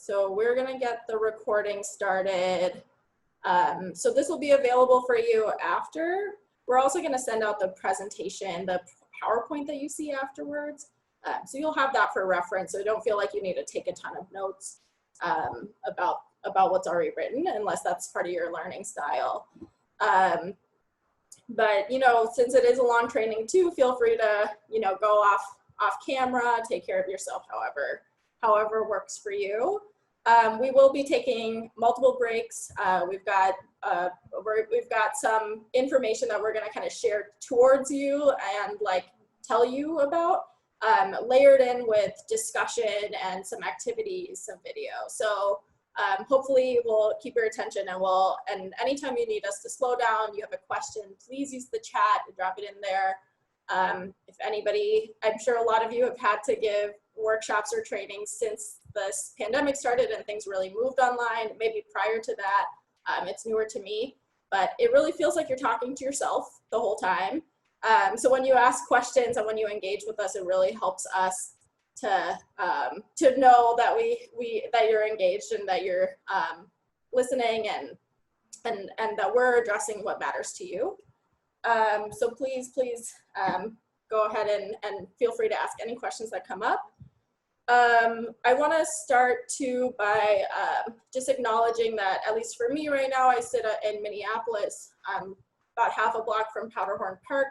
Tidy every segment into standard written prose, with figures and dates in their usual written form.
So we're gonna get the recording started. So this will be available for you after. We're also gonna send out the presentation, the PowerPoint that you see afterwards. So you'll have that for reference, so don't feel like you need to take a ton of notes about what's already written, unless that's part of your learning style. But, you know, since it is a long training too, feel free to, you know, go off camera, take care of yourself however works for you. We will be taking multiple breaks. We've got some information that we're gonna kind of share towards you and like tell you about, layered in with discussion and some activities, some video. So hopefully we'll keep your attention, and anytime you need us to slow down, you have a question, please use the chat and drop it in there. If anybody, I'm sure a lot of you have had to give workshops or trainings since this pandemic started and things really moved online. Maybe prior to that, it's newer to me, but it really feels like you're talking to yourself the whole time. So when you ask questions and when you engage with us, it really helps us to know that that you're engaged and that you're listening and that we're addressing what matters to you. So please go ahead and feel free to ask any questions that come up. I want to start by just acknowledging that, at least for me right now, I sit in Minneapolis, about half a block from Powderhorn Park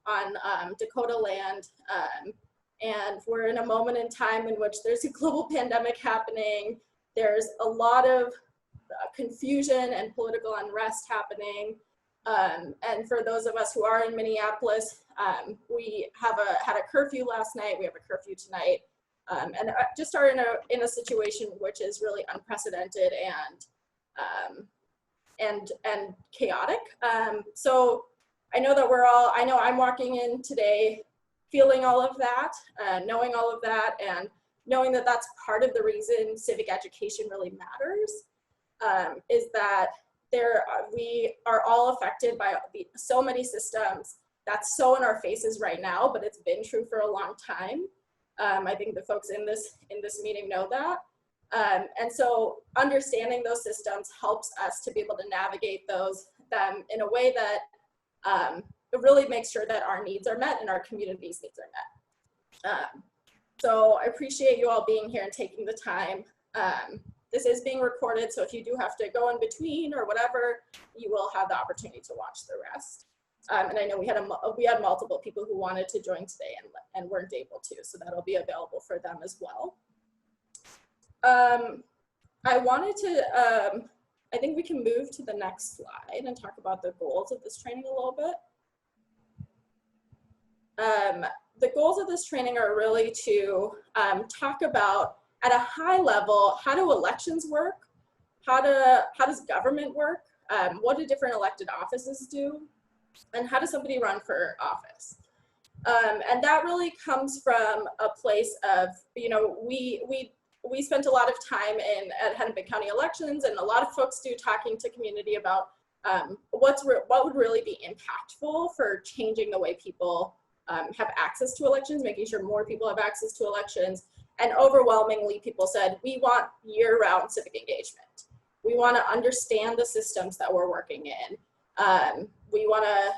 on Dakota land. And we're in a moment in time in which there's a global pandemic happening. There's a lot of confusion and political unrest happening. And for those of us who are in Minneapolis, we had a curfew last night. We have a curfew tonight. And just are in a situation which is really unprecedented and chaotic. So I know that I know I'm walking in today feeling all of that, knowing all of that, and knowing that that's part of the reason civic education really matters, is that we are all affected by so many systems. That's so in our faces right now, but it's been true for a long time. I think the folks in this meeting know that. And so understanding those systems helps us to be able to navigate them in a way that it really makes sure that our needs are met and our community's needs are met. So I appreciate you all being here and taking the time. This is being recorded, so if you do have to go in between or whatever, you will have the opportunity to watch the rest. And I know we had multiple people who wanted to join today and weren't able to, so that'll be available for them as well. I wanted to, I think we can move to the next slide and talk about the goals of this training a little bit. The goals of this training are really to talk about, at a high level, how do elections work? How does government work? What do different elected offices do? And how does somebody run for office? And that really comes from a place of, you know, we spent a lot of time at Hennepin County elections, and a lot of folks do talking to community about what would really be impactful for changing the way people have access to elections, making sure more people have access to elections. And overwhelmingly, people said, we want year-round civic engagement. We want to understand the systems that we're working in. We want to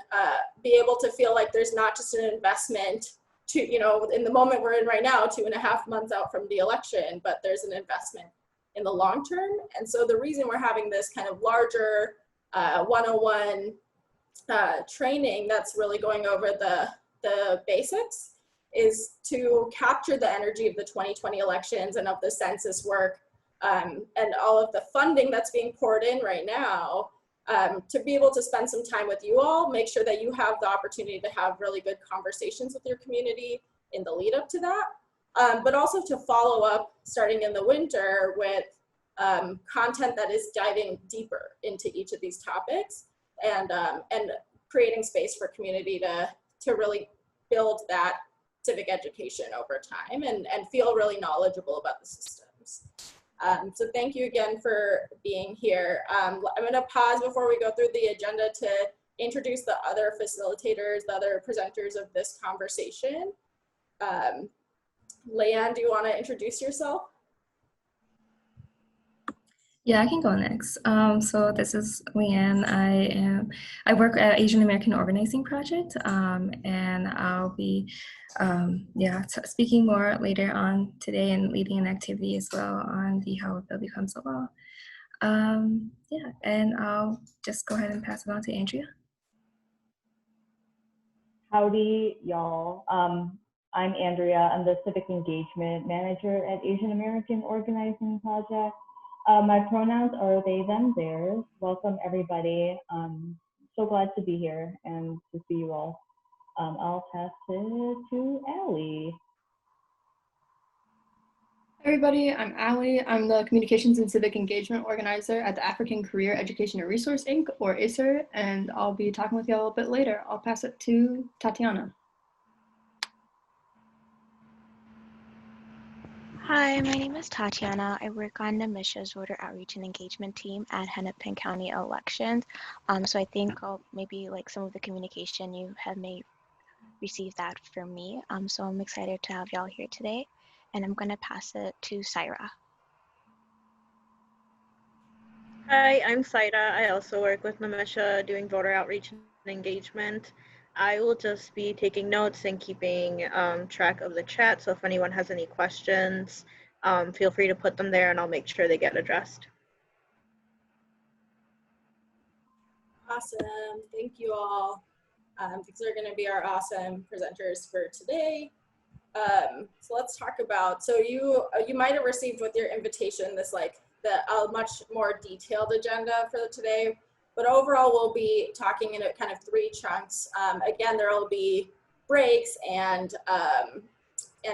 be able to feel like there's not just an investment to, you know, in the moment we're in right now, 2.5 months out from the election, but there's an investment in the long term. And so the reason we're having this kind of larger 101 training that's really going over the basics is to capture the energy of the 2020 elections and of the census work and all of the funding that's being poured in right now, to be able to spend some time with you all, make sure that you have the opportunity to have really good conversations with your community in the lead up to that, but also to follow up starting in the winter with content that is diving deeper into each of these topics and creating space for community to really build that civic education over time and feel really knowledgeable about the systems. So thank you again for being here. I'm gonna pause before we go through the agenda to introduce the other facilitators, the other presenters of this conversation. Leanne, do you wanna introduce yourself? Yeah, I can go next. So this is Leanne. I work at Asian American Organizing Project, and I'll be speaking more later on today and leading an activity as well on the How a Bill Becomes a Law. Yeah, and I'll just go ahead and pass it on to Andrea. Howdy, y'all. I'm Andrea. I'm the Civic Engagement Manager at Asian American Organizing Project. My pronouns are they, them, theirs. Welcome, everybody. So glad to be here and to see you all. I'll pass it to Allie. Hey everybody, I'm Allie. I'm the Communications and Civic Engagement Organizer at the African Career Education and Resource Inc., or ACER, and I'll be talking with you all a bit later. I'll pass it to Tatiana. Hi, my name is Tatiana. I work on NMISHA's voter outreach and engagement team at Hennepin County Elections. So I think maybe like some of the communication you have may receive that from me. So I'm excited to have y'all here today, and I'm gonna pass it to Syra. Hi, I'm Saida. I also work with NMISHA doing voter outreach and engagement. I will just be taking notes and keeping track of the chat. So if anyone has any questions, feel free to put them there and I'll make sure they get addressed. Awesome. Thank you all. These are going to be our awesome presenters for today. So let's talk about, so you might have received with your invitation this a much more detailed agenda for today, but overall we'll be talking in a kind of 3 chunks. Again, there will be breaks and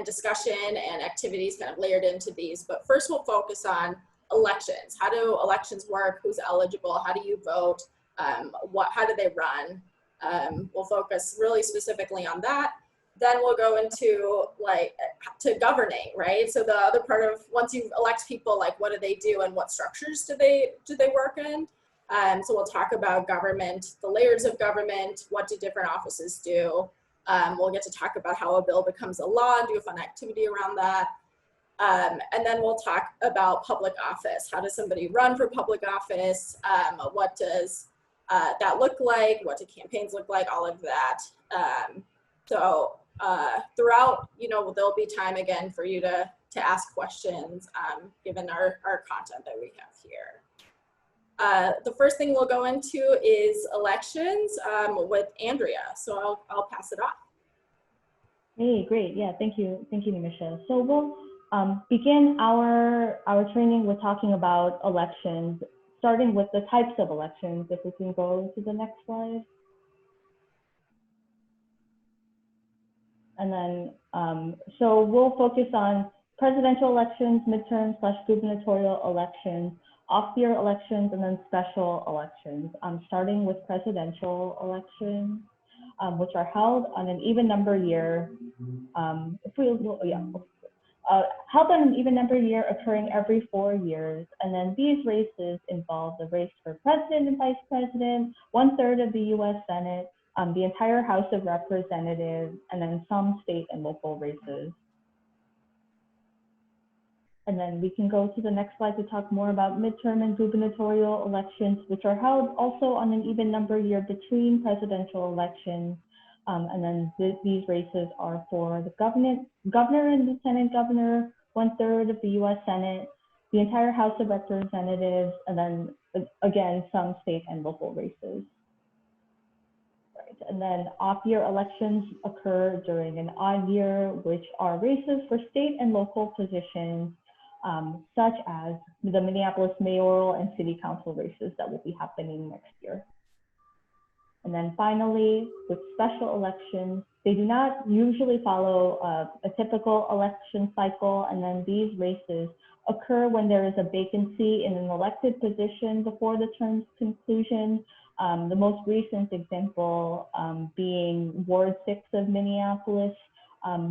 discussion and activities kind of layered into these, but first we'll focus on elections. How do elections work? Who's eligible? How do you vote? How do they run? We'll focus really specifically on that. Then we'll go into to governing, right? So the other part of once you elect people, what do they do and what structures do they work in? So we'll talk about government, the layers of government, what do different offices do? We'll get to talk about how a bill becomes a law and do a fun activity around that. And then we'll talk about public office. How does somebody run for public office? What does that look like? What do campaigns look like? All of that. Throughout, there'll be time again for you to ask questions given our content that we have here. The first thing we'll go into is elections with Andrea. So I'll pass it off. Hey, great. Yeah, thank you, Nimisha. So we'll begin our training with talking about elections, starting with the types of elections. If we can go to the next slide. And then, so we'll focus on presidential elections, midterm/gubernatorial elections, off-year elections, and then special elections. Starting with presidential elections, which are held on an even number year. Held on an even number year, occurring every 4 years. And then these races involve the race for president and vice president, 1/3 of the U.S. Senate, the entire House of Representatives, and then some state and local races. And then we can go to the next slide to talk more about midterm and gubernatorial elections, which are held also on an even number year between presidential elections. And then these races are for the governor and lieutenant governor, 1/3 of the U.S. Senate, the entire House of Representatives, and then again, some state and local races. And then off-year elections occur during an odd year, which are races for state and local positions, such as the Minneapolis mayoral and city council races that will be happening next year. And then finally, with special elections, they do not usually follow a typical election cycle, and then these races occur when there is a vacancy in an elected position before the term's conclusion. The most recent example being Ward 6 of Minneapolis,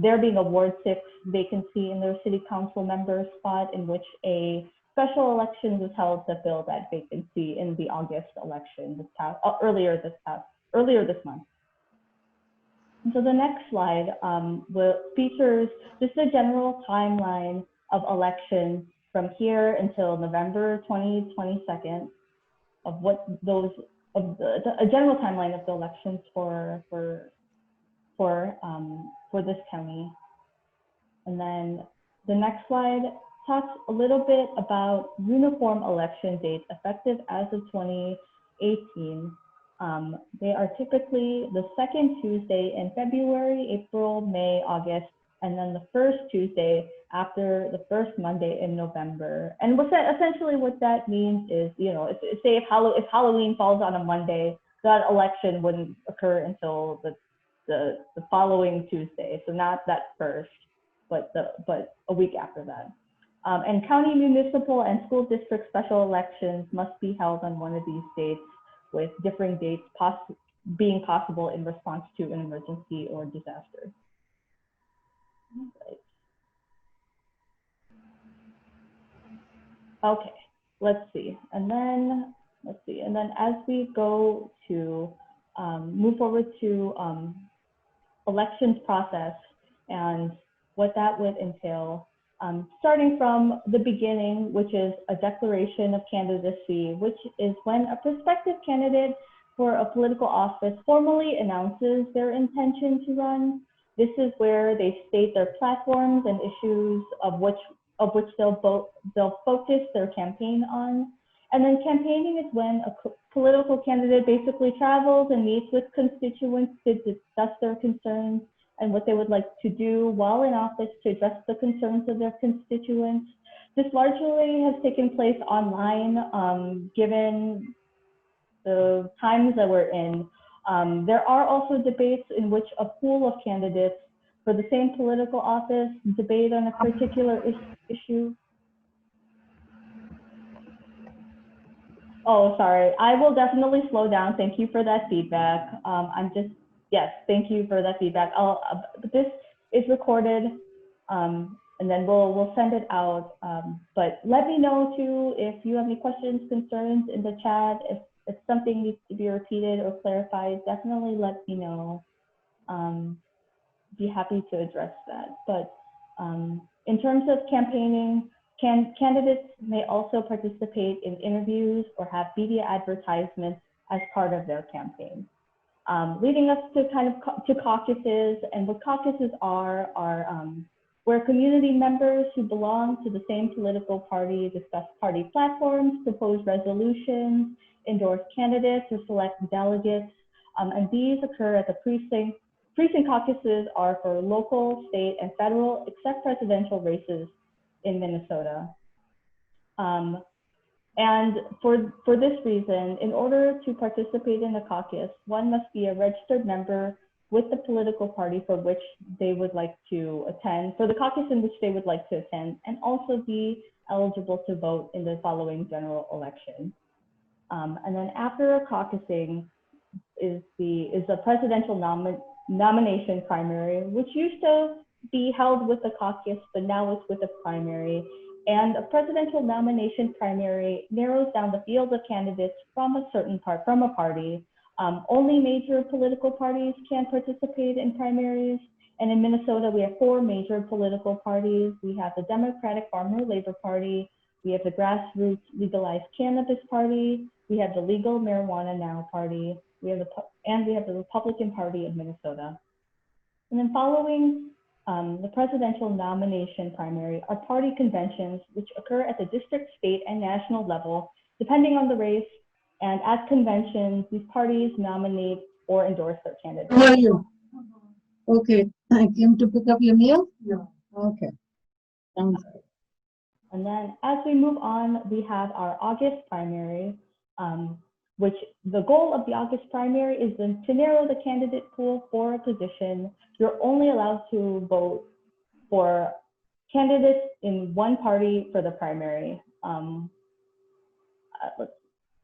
there being a Ward 6 vacancy in their city council member spot, in which a special election was held to fill that vacancy in the August election earlier this month. And so the next slide features just a general timeline of elections from here until November 2022 of what those, of a general timeline of the elections for this county. And then the next slide talks a little bit about uniform election dates effective as of 2018. They are typically the second Tuesday in February, April, May, August, and then the first Tuesday after the first Monday in November. And essentially what that means is, you know, say if Halloween falls on a Monday, that election wouldn't occur until the following Tuesday. So not that first, but a week after that. And county, municipal, and school district special elections must be held on one of these dates, with differing dates being possible in response to an emergency or disaster. Right. Okay, let's see. And then as we go to move forward to elections process and what that would entail, starting from the beginning, which is a declaration of candidacy, which is when a prospective candidate for a political office formally announces their intention to run. This is where they state their platforms and issues of which they'll focus their campaign on. And then campaigning is when a political candidate basically travels and meets with constituents to discuss their concerns and what they would like to do while in office to address the concerns of their constituents. This largely has taken place online, given the times that we're in. There are also debates in which a pool of candidates for the same political office debate on a particular issue. Oh, sorry, I will definitely slow down. Thank you for that feedback. Yes, thank you for that feedback. This is recorded, and then we'll send it out. But let me know too if you have any questions, concerns in the chat. If something needs to be repeated or clarified, definitely let me know. Be happy to address that. But in terms of campaigning, candidates may also participate in interviews or have media advertisements as part of their campaign. Leading us to to caucuses, and what caucuses are where community members who belong to the same political party discuss party platforms, propose resolutions, endorse candidates, or select delegates, and these occur at the precinct. Precinct caucuses are for local, state, and federal, except presidential races in Minnesota. And for this reason, in order to participate in a caucus, one must be a registered member with the political party for which they would like to attend, for the caucus in which they would like to attend, and also be eligible to vote in the following general election. And then after a caucusing is the presidential nomination primary, which used to be held with the caucus, but now it's with a primary. And a presidential nomination primary narrows down the field of candidates from a party. Only major political parties can participate in primaries. And in Minnesota, we have 4 major political parties. We have the Democratic Farmer Labor Party. We have the Grassroots Legalized Cannabis Party. We have the Legal Marijuana Now Party. We have the Republican Party of Minnesota. And then following the presidential nomination primary are party conventions, which occur at the district, state, and national level, depending on the race. And at conventions, these parties nominate or endorse their candidates. How are you? Okay, I came to pick up your meal? No. Okay, sounds good. And then as we move on, we have our August primary, which the goal of the August primary is then to narrow the candidate pool for a position. You're only allowed to vote for candidates in one party for the primary.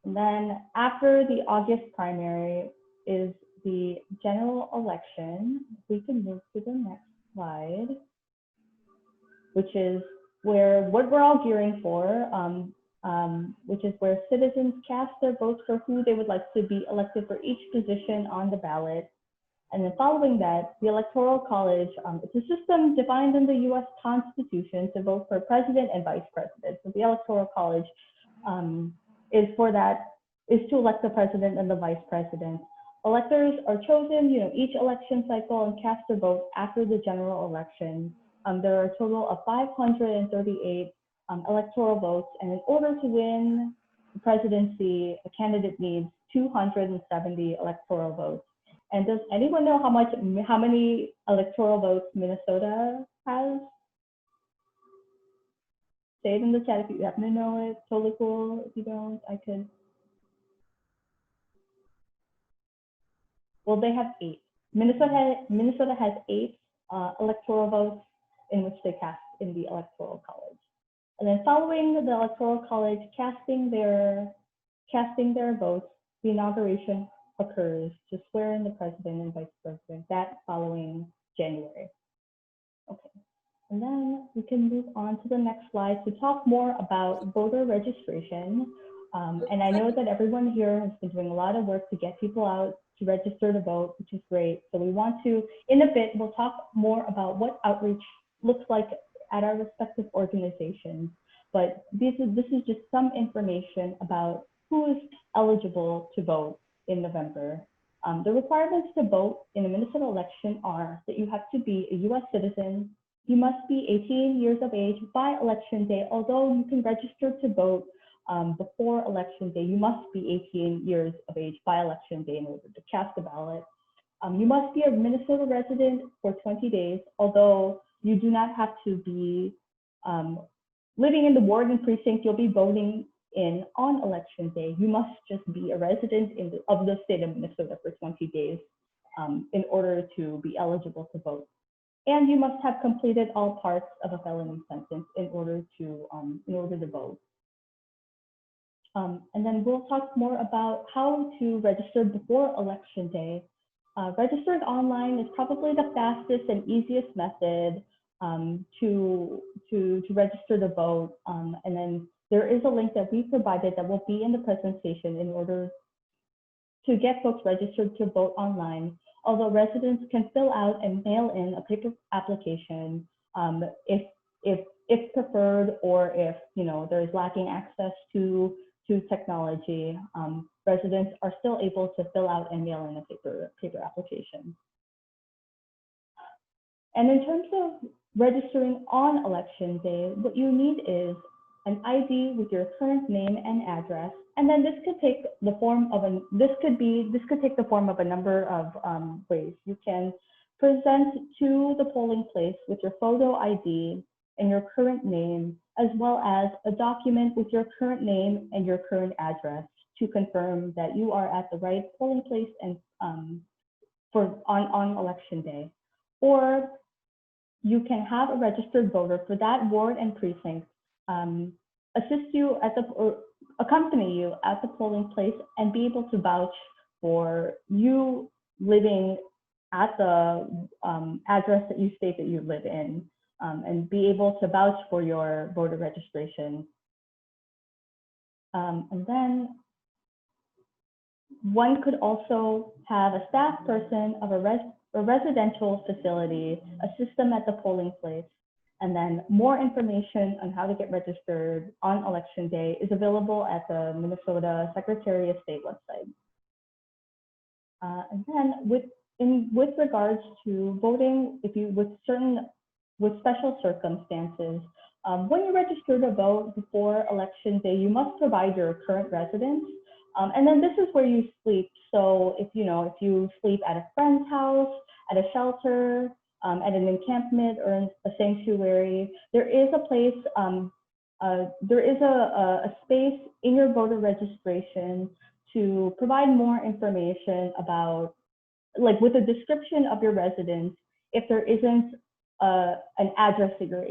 And then after the August primary is the general election. We can move to the next slide, which is what we're all gearing for, which is where citizens cast their votes for who they would like to be elected for each position on the ballot. And then following that, the Electoral College, it's a system defined in the US Constitution to vote for president and vice president. So the Electoral College is to elect the president and the vice president. Electors are chosen, each election cycle and cast their vote after the general election. There are a total of 538 electoral votes, and in order to win the presidency, a candidate needs 270 electoral votes. And does anyone know how many electoral votes Minnesota has? Say it in the chat if you happen to know it. Totally cool. If you don't, I could. Well, they have 8. Minnesota has 8 electoral votes in which they cast in the Electoral College. And then following the Electoral College casting their votes, the inauguration occurs to swear in the president and vice president that following January. Okay, and then we can move on to the next slide to talk more about voter registration. And I know that everyone here has been doing a lot of work to get people out to register to vote, which is great. So we want to, in a bit, we'll talk more about what outreach looks like at our respective organizations. But this is just some information about who is eligible to vote in November. The requirements to vote in a Minnesota election are that you have to be a US citizen, you must be 18 years of age by election day, although you can register to vote before election day. You must be 18 years of age by election day in order to cast a ballot. You must be a Minnesota resident for 20 days, although you do not have to be living in the ward and precinct you'll be voting in on election day. You must just be a resident of the state of Minnesota for 20 days in order to be eligible to vote. And you must have completed all parts of a felony sentence in order to vote. And then we'll talk more about how to register before election day. Registering online is probably the fastest and easiest method to register to vote. And then there is a link that we provided that will be in the presentation in order to get folks registered to vote online. Although residents can fill out and mail in a paper application if preferred, or if there is lacking access to technology, residents are still able to fill out and mail in a paper application. And in terms of registering on election day, what you need is an ID with your current name and address, and then this could take the form of a number of ways. You can present to the polling place with your photo ID and your current name, as well as a document with your current name and your current address to confirm that you are at the right polling place and on election day. Or you can have a registered voter for that ward and precinct accompany you at the polling place and be able to vouch for you living at the address that you state that you live in, and be able to vouch for your voter registration. And then one could also have a staff person of a residential facility assist them at the polling place. And then more information on how to get registered on election day is available at the Minnesota Secretary of State website. And then with regards to voting, with special circumstances, when you register to vote before election day, you must provide your current residence. And then this is where you sleep. So if you sleep at a friend's house, at a shelter, at an encampment or in a sanctuary, there is a place, there is a space in your voter registration to provide more information about, like with a description of your residence, if there isn't an address that you're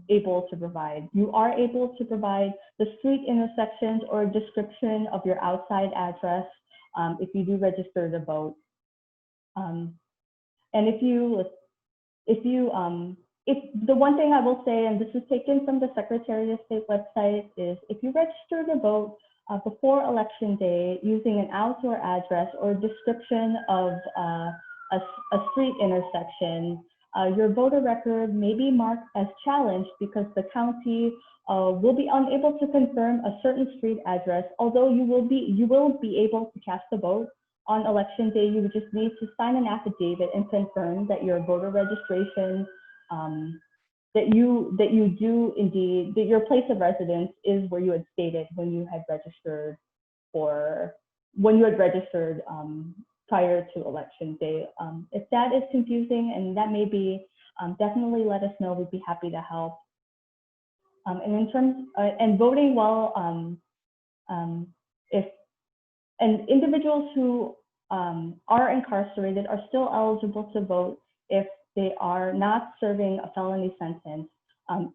able to provide. You are able to provide the street intersections or a description of your outside address if you do register to vote. And if the one thing I will say, and this is taken from the Secretary of State website, is if you register to vote before election day using an outdoor address or a description of a street intersection, your voter record may be marked as challenged because the county will be unable to confirm a certain street address. Although you will be able to cast a vote on election day, you would just need to sign an affidavit and confirm that your voter registration, that you do indeed, that your place of residence is where you had stated when you had registered prior to election day. If that is confusing, and that may be, definitely let us know. We'd be happy to help. And in terms and voting while and individuals who are incarcerated are still eligible to vote if they are not serving a felony sentence.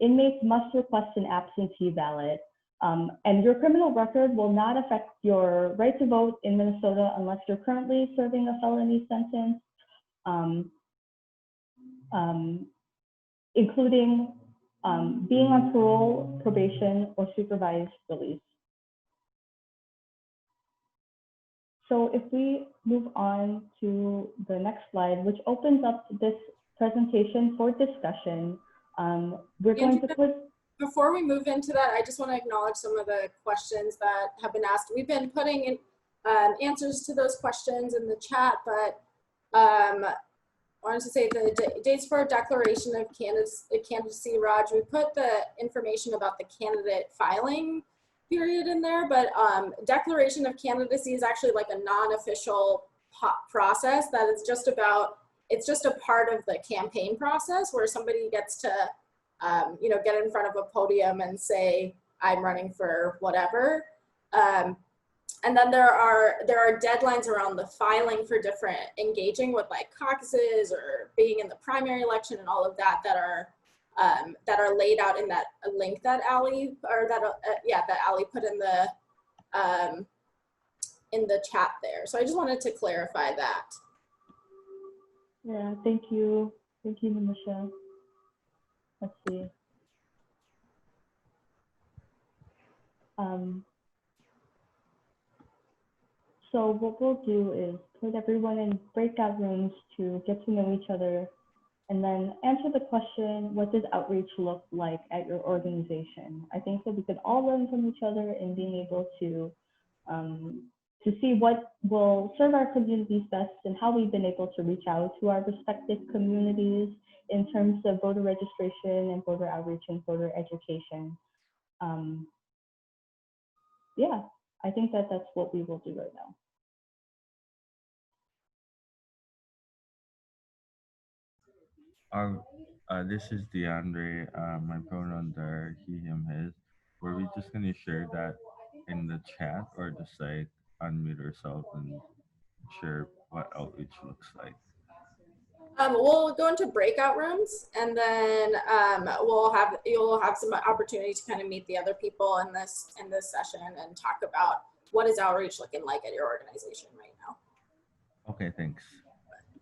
Inmates must request an absentee ballot. And your criminal record will not affect your right to vote in Minnesota unless you're currently serving a felony sentence, including being on parole, probation, or supervised release. So if we move on to the next slide, which opens up this presentation for discussion, we're going to put. Before we move into that, I just want to acknowledge some of the questions that have been asked. We've been putting in answers to those questions in the chat, but I wanted to say the dates for declaration of candidacy, Raj, we put the information about the candidate filing period in there, but declaration of candidacy is actually like a non-official process that is just about, it's just a part of the campaign process where somebody gets to you know, get in front of a podium and say, I'm running for whatever. And then there are deadlines around the filing for different, engaging with like caucuses or being in the primary election and all of that that are laid out in that link that Ali, or that that Ali put in the chat there. So I just wanted to clarify that. Yeah, thank you. Thank you, Nimisha. Let's see. So what we'll do is put everyone in breakout rooms to get to know each other, and then answer the question, what does outreach look like at your organization? I think that we could all learn from each other in being able to see what will serve our communities best and how we've been able to reach out to our respective communities in terms of voter registration and voter outreach and voter education. Yeah, I think that that's what we will do right now. This is DeAndre. My pronouns are he, him, his. Were we just gonna share that in the chat or just like unmute ourselves and share what outreach looks like? We'll go into breakout rooms, and then you'll have some opportunity to kind of meet the other people in this session and talk about what is outreach looking like at your organization right now. Okay, thanks.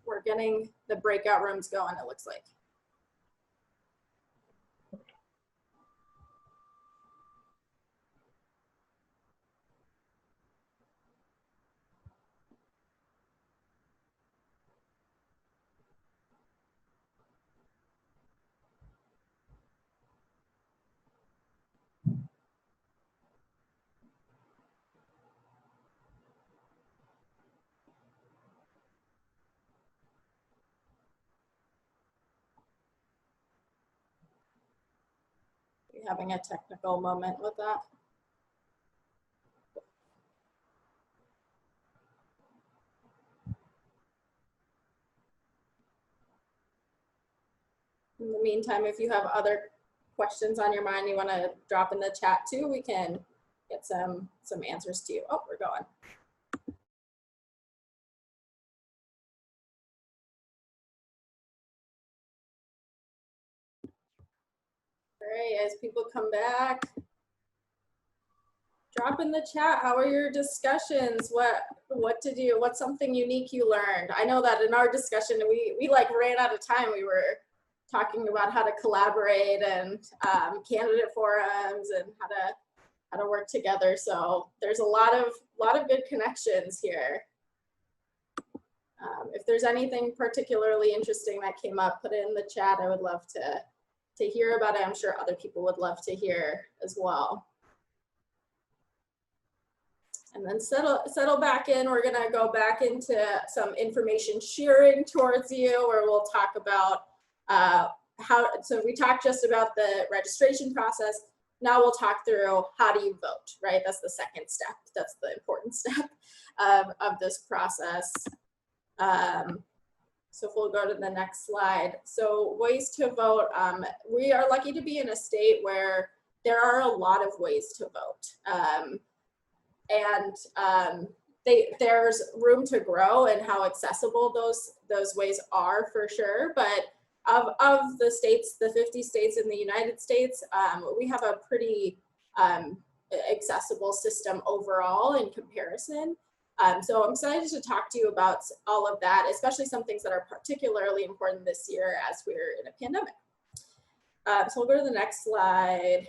We're getting the breakout rooms going, it looks like. We're having a technical moment with that. In the meantime, if you have other questions on your mind you want to drop in the chat too, we can get some answers to you. Oh, we're going. All right, as people come back, drop in the chat. How are your discussions? What did you, what's something unique you learned? I know that in our discussion, we like ran out of time. We were talking about how to collaborate and candidate forums and how to work together. So there's a lot of good connections here. If there's anything particularly interesting that came up, put it in the chat. I would love to hear about it. I'm sure other people would love to hear as well. And then settle back in. We're gonna go back into some information sharing towards you, where we'll talk about so we talked just about the registration process. Now we'll talk through how do you vote, right? That's the second step. That's the important step of this process. So if we'll go to the next slide. So ways to vote. We are lucky to be in a state where there are a lot of ways to vote. There's room to grow in how accessible those ways are, for sure. But of the states, the 50 states in the United States, we have a pretty accessible system overall in comparison. So I'm excited to talk to you about all of that, especially some things that are particularly important this year as we're in a pandemic. So we'll go to the next slide.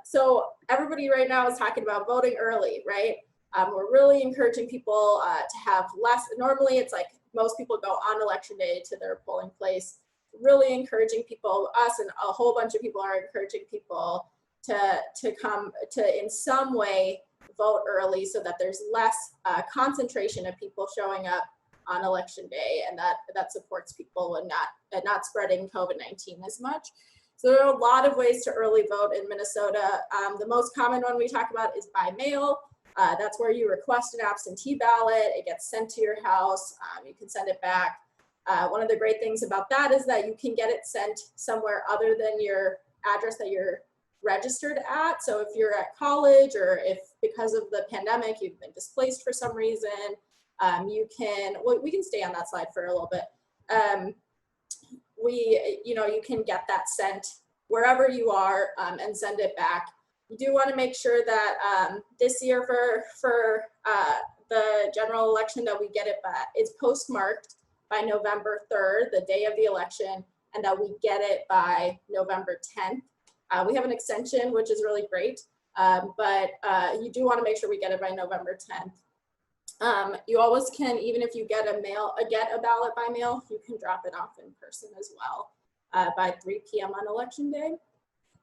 So everybody right now is talking about voting early, right? We're really encouraging people to have less. Normally it's like most people go on election day to their polling place. Really encouraging people, us and a whole bunch of people are encouraging people to come to in some way vote early, so that there's less concentration of people showing up on election day, and that supports people and not spreading COVID-19 as much. So there are a lot of ways to early vote in Minnesota. The most common one we talk about is by mail. That's where you request an absentee ballot. It gets sent to your house. You can send it back. One of the great things about that is that you can get it sent somewhere other than your address that you're registered at. So if you're at college, or if because of the pandemic you've been displaced for some reason, you can, well, we can stay on that slide for a little bit. You can get that sent wherever you are and send it back. You do want to make sure that this year for the general election that we get it back, it's postmarked by November 3rd, the day of the election, and that we get it by November 10th. We have an extension, which is really great, but you do want to make sure we get it by November 10th. You always can, even if you get a ballot by mail, you can drop it off in person as well by 3 p.m. on election day.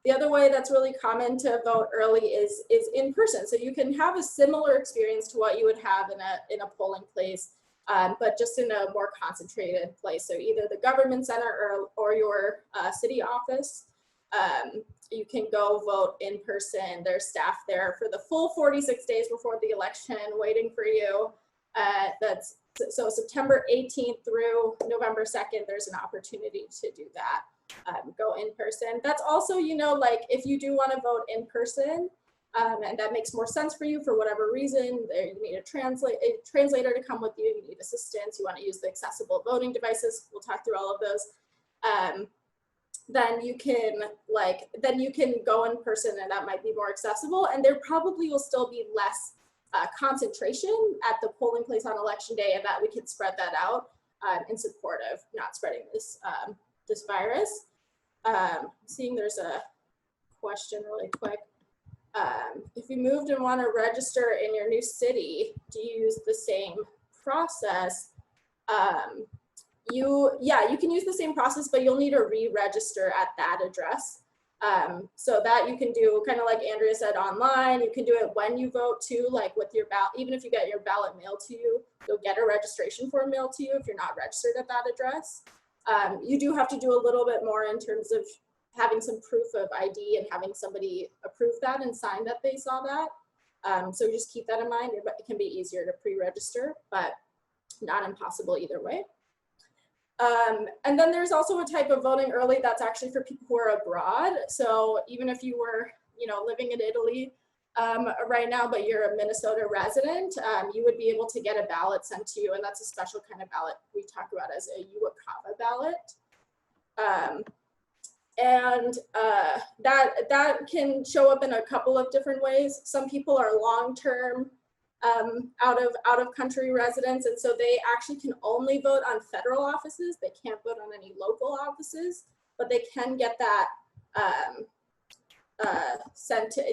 The other way that's really common to vote early is in person. So you can have a similar experience to what you would have in a polling place, but just in a more concentrated place. So either the government center or your city office. You can go vote in person. There's staff there for the full 46 days before the election waiting for you. So September 18th through November 2nd, there's an opportunity to do that. Go in person. That's also, like if you do want to vote in person, and that makes more sense for you for whatever reason, you need a translator to come with you, you need assistance, you want to use the accessible voting devices. We'll talk through all of those. Then you can go in person, and that might be more accessible, and there probably will still be less concentration at the polling place on election day, and that we can spread that out in support of not spreading this virus. Seeing there's a question really quick. If you moved and want to register in your new city, do you use the same process? You can use the same process, but you'll need to re-register at that address. So that you can do kind of like Andrea said, online. You can do it when you vote too, like with your ballot. Even if you get your ballot mailed to you, you'll get a registration form mailed to you if you're not registered at that address. You do have to do a little bit more in terms of having some proof of ID and having somebody approve that and sign that they saw that. So just keep that in mind. It can be easier to pre-register, but not impossible either way. And then there's also a type of voting early that's actually for people who are abroad. So even if you were, living in Italy right now, but you're a Minnesota resident, you would be able to get a ballot sent to you, and that's a special kind of ballot we talk about as a UACAVA ballot. That can show up in a couple of different ways. Some people are long-term out of country residents, and so they actually can only vote on federal offices. They can't vote on any local offices, but they can get that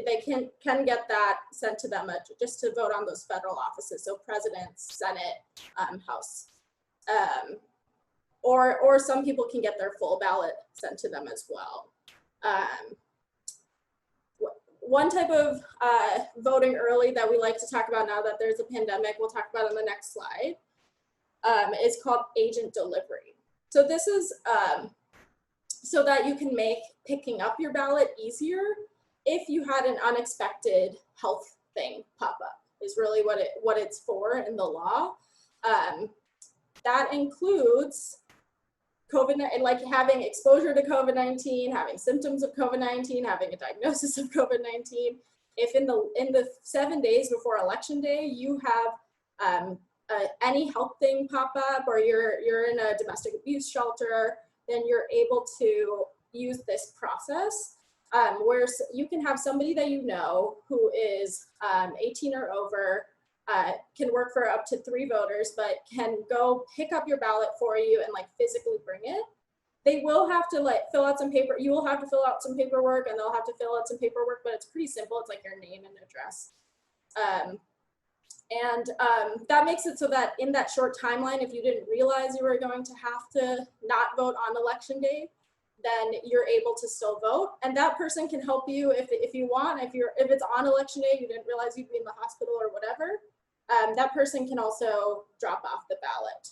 they can get that sent to them just to vote on those federal offices. So president, Senate, House Or some people can get their full ballot sent to them as well. One type of voting early that we like to talk about now that there's a pandemic, we'll talk about on the next slide, is called agent delivery. So this is so that you can make picking up your ballot easier if you had an unexpected health thing pop up, is really what it's for in the law. That includes COVID, like having exposure to COVID-19, having symptoms of COVID-19, having a diagnosis of COVID-19. If in the 7 days before election day, you have any health thing pop up, or you're in a domestic abuse shelter, then you're able to use this process where you can have somebody that you know who is 18 or over, can work for up to 3 voters, but can go pick up your ballot for you and like physically bring it. They will have to like fill out some paper. You will have to fill out some paperwork, and they'll have to fill out some paperwork, but it's pretty simple. It's like your name and address. That makes it so that in that short timeline, if you didn't realize you were going to have to not vote on election day, then you're able to still vote. And that person can help you if you want. If it's on election day, you didn't realize you'd be in the hospital or whatever, that person can also drop off the ballot.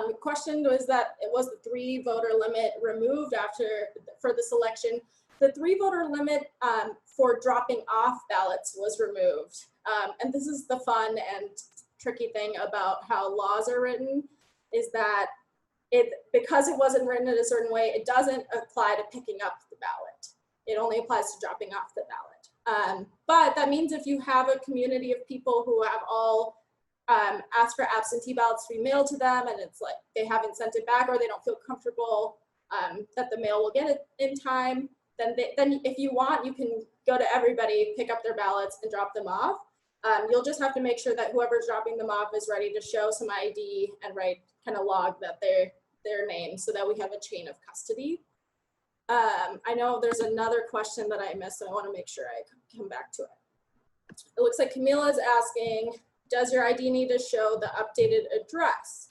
The question was that it was the 3 voter limit removed for this election. The 3 voter limit for dropping off ballots was removed. And this is the fun and tricky thing about how laws are written, is that because it wasn't written in a certain way, it doesn't apply to picking up the ballot. It only applies to dropping off the ballot. But that means if you have a community of people who have all asked for absentee ballots to be mailed to them, and it's like they haven't sent it back, or they don't feel comfortable that the mail will get it in time, then if you want, you can go to everybody, pick up their ballots, and drop them off. You'll just have to make sure that whoever's dropping them off is ready to show some ID and kind of log that their name, so that we have a chain of custody. I know there's another question that I missed, so I want to make sure I come back to it. It looks like Camila is asking, does your ID need to show the updated address?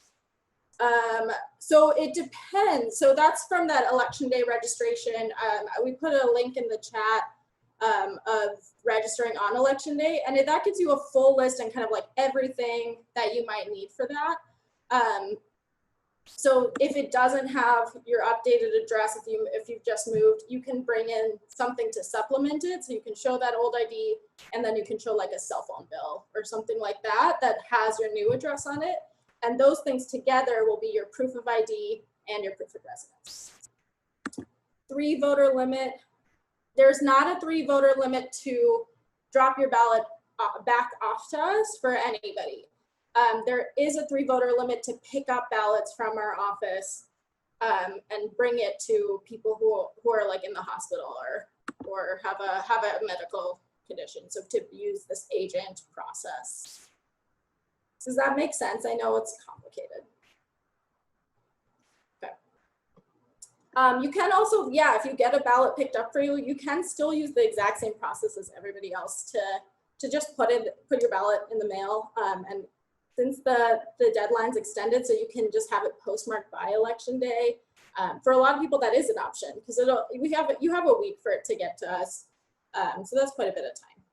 So it depends. So that's from that election day registration. We put a link in the chat of registering on election day, and that gives you a full list and kind of like everything that you might need for that. So if it doesn't have your updated address, if you've just moved, you can bring in something to supplement it. So you can show that old ID, and then you can show like a cell phone bill or something like that has your new address on it. And those things together will be your proof of ID and your proof of residence. 3 voter limit. There's not a 3 voter limit to drop your ballot back off to us for anybody. There is a 3 voter limit to pick up ballots from our office and bring it to people who are like in the hospital or have a medical condition. So to use this agent process. Does that make sense? I know it's complicated. Okay. You can also, if you get a ballot picked up for you, you can still use the exact same process as everybody else to just put your ballot in the mail. And since the deadline's extended, so you can just have it postmarked by election day. For a lot of people, that is an option because you have a week for it to get to us. So that's quite a bit of time.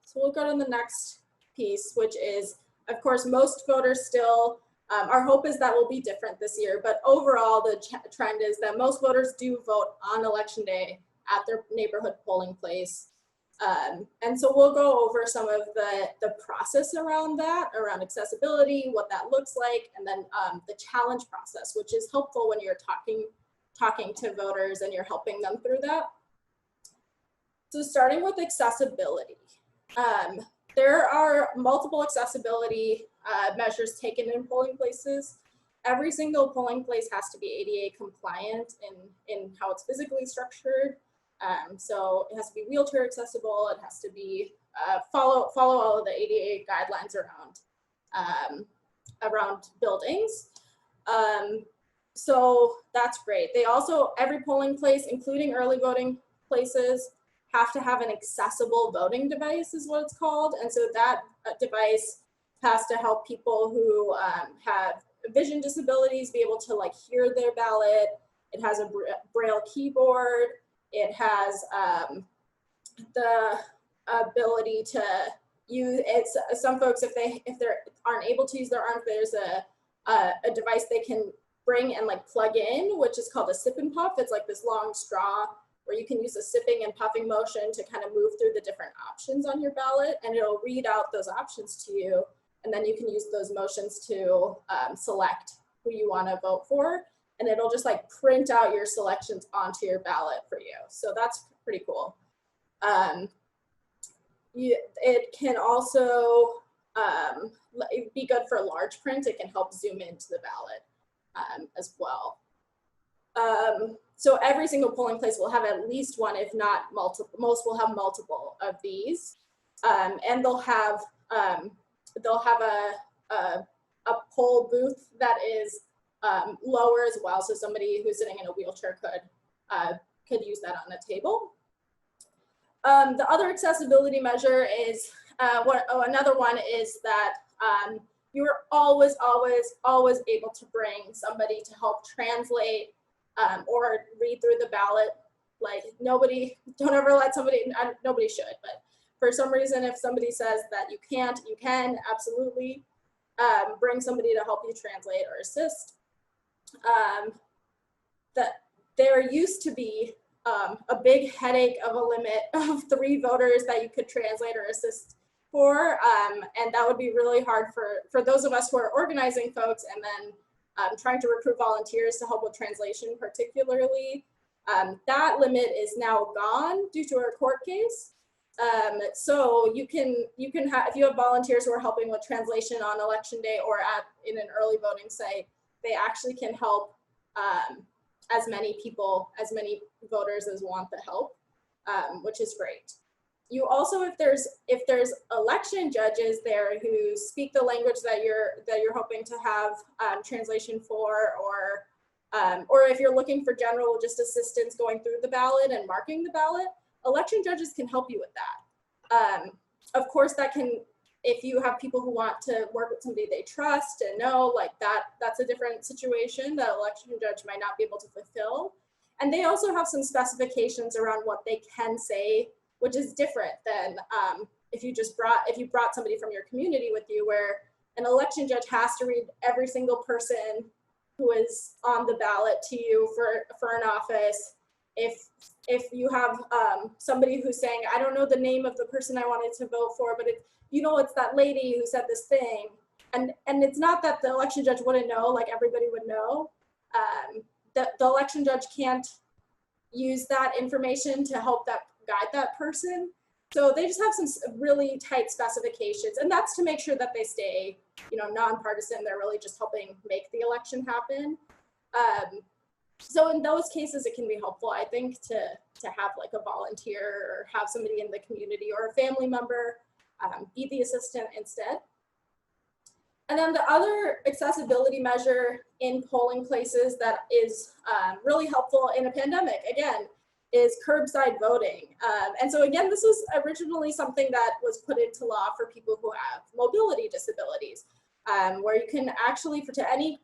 So we'll go to the next piece, which is, of course, most voters still, our hope is that will be different this year, but overall the trend is that most voters do vote on election day at their neighborhood polling place. And so we'll go over some of the process around that, around accessibility, what that looks like, and then the challenge process, which is helpful when you're talking to voters and you're helping them through that. So starting with accessibility. There are multiple accessibility measures taken in polling places. Every single polling place has to be ADA compliant in how it's physically structured. So it has to be wheelchair accessible. It has to be follow all of the ADA guidelines around buildings. So that's great. They also, every polling place, including early voting places, have to have an accessible voting device is what it's called. And so that device passed to help people who have vision disabilities be able to like hear their ballot. It has a braille keyboard. It has the ability to use it's some folks if they aren't able to use their arms, there's a device they can bring and like plug in, which is called a sip and puff. It's like this long straw where you can use a sipping and puffing motion to kind of move through the different options on your ballot, and it'll read out those options to you, and then you can use those motions to select who you want to vote for, and it'll just like print out your selections onto your ballot for you. So that's pretty cool. It can also be good for large print. It can help zoom into the ballot as well. So every single polling place will have at least one, if not multiple. Most will have multiple of these, and they'll have a poll booth that is lower as well, so somebody who's sitting in a wheelchair could use that on the table. The other accessibility measure is another one is that you're always able to bring somebody to help translate or read through the ballot. Like don't ever let somebody, nobody should, but for some reason, if somebody says that you can't, you can absolutely bring somebody to help you translate or assist. There used to be a big headache of a limit of 3 voters that you could translate or assist for, and that would be really hard for those of us who are organizing folks and then trying to recruit volunteers to help with translation particularly. That limit is now gone due to our court case. So you can have, if you have volunteers who are helping with translation on election day or in an early voting site, they actually can help as many people, as many voters as want the help, which is great. You also, if there's election judges there who speak the language that you're hoping to have translation for, or if you're looking for general just assistance going through the ballot and marking the ballot, election judges can help you with that. Of course, that can, if you have people who want to work with somebody they trust and know, like that's a different situation that election judge might not be able to fulfill. And they also have some specifications around what they can say, which is different than if you brought somebody from your community with you, where an election judge has to read every single person who is on the ballot to you for an office. If you have somebody who's saying, I don't know the name of the person I wanted to vote for, but it's that lady who said this thing, and it's not that the election judge wouldn't know, like everybody would know. The election judge can't use that information to help guide that person. So they just have some really tight specifications, and that's to make sure that they stay, nonpartisan. They're really just helping make the election happen. So in those cases, it can be helpful, I think, to have like a volunteer or have somebody in the community or a family member be the assistant instead. And then the other accessibility measure in polling places that is really helpful in a pandemic, again, is curbside voting. And so again, this was originally something that was put into law for people who have mobility disabilities, where you can actually, to any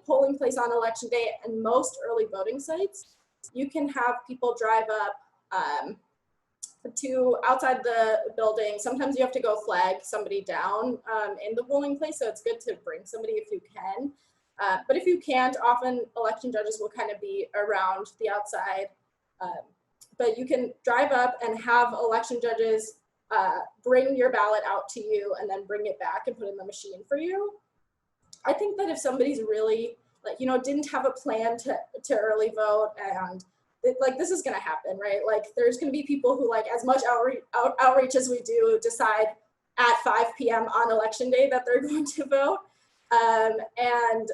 polling place on election day and most early voting sites, you can have people drive up to outside the building. Sometimes you have to go flag somebody down in the polling place, so it's good to bring somebody if you can. But if you can't, often election judges will kind of be around the outside. But you can drive up and have election judges bring your ballot out to you and then bring it back and put it in the machine for you. I think that if somebody's really didn't have a plan to early vote, and this is going to happen, right? Like there's going to be people who, like, as much outreach as we do, decide at 5 p.m. on election day that they're going to vote. And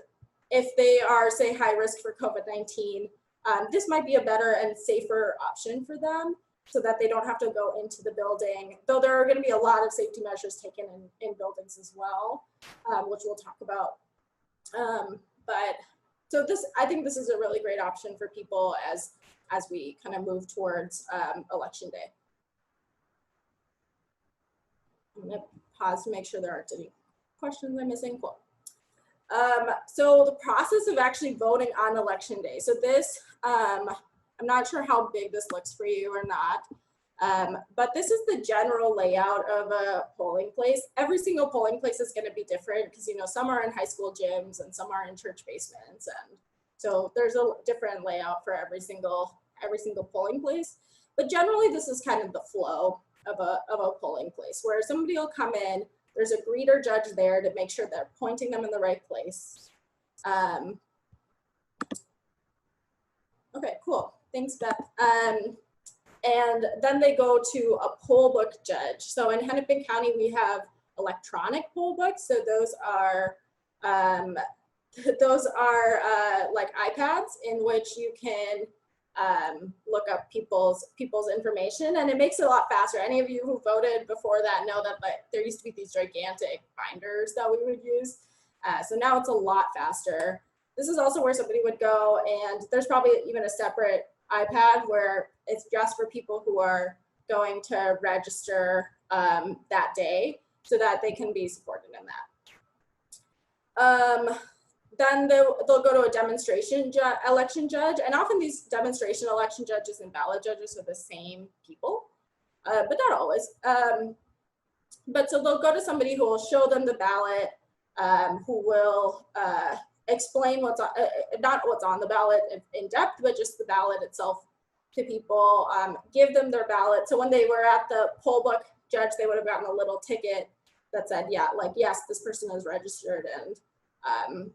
if they are, say, high risk for COVID-19, this might be a better and safer option for them, so that they don't have to go into the building, though there are going to be a lot of safety measures taken in buildings as well, which we'll talk about. But so I think this is a really great option for people as we kind of move towards election day. I'm going to pause to make sure there aren't any questions I'm missing? Cool. So the process of actually voting on election day. So this, I'm not sure how big this looks for you or not, but this is the general layout of a polling place. Every single polling place is going to be different because, you know, some are in high school gyms and some are in church basements. And so there's a different layout for every single polling place. But generally, this is kind of the flow of a polling place where somebody will come in. There's a greeter judge there to make sure they're pointing them in the right place. Okay, cool. Thanks, Beth. And then they go to a poll book judge. So in Hennepin County, we have electronic poll books. So those are like iPads in which you can look up people's information, and it makes it a lot faster. Any of you who voted before that know that there used to be these gigantic binders that we would use. So now it's a lot faster. This is also where somebody would go, and there's probably even a separate iPad where it's just for people who are going to register that day so that they can be supported in that. Then they'll go to a demonstration election judge, and often these demonstration election judges and ballot judges are the same people, but not always. But so they'll go to somebody who will show them the ballot, who will explain what's on, not what's on the ballot in depth, but just the ballot itself to people, give them their ballot. So when they were at the poll book judge, they would have gotten a little ticket that said, yeah, like, yes, this person is registered,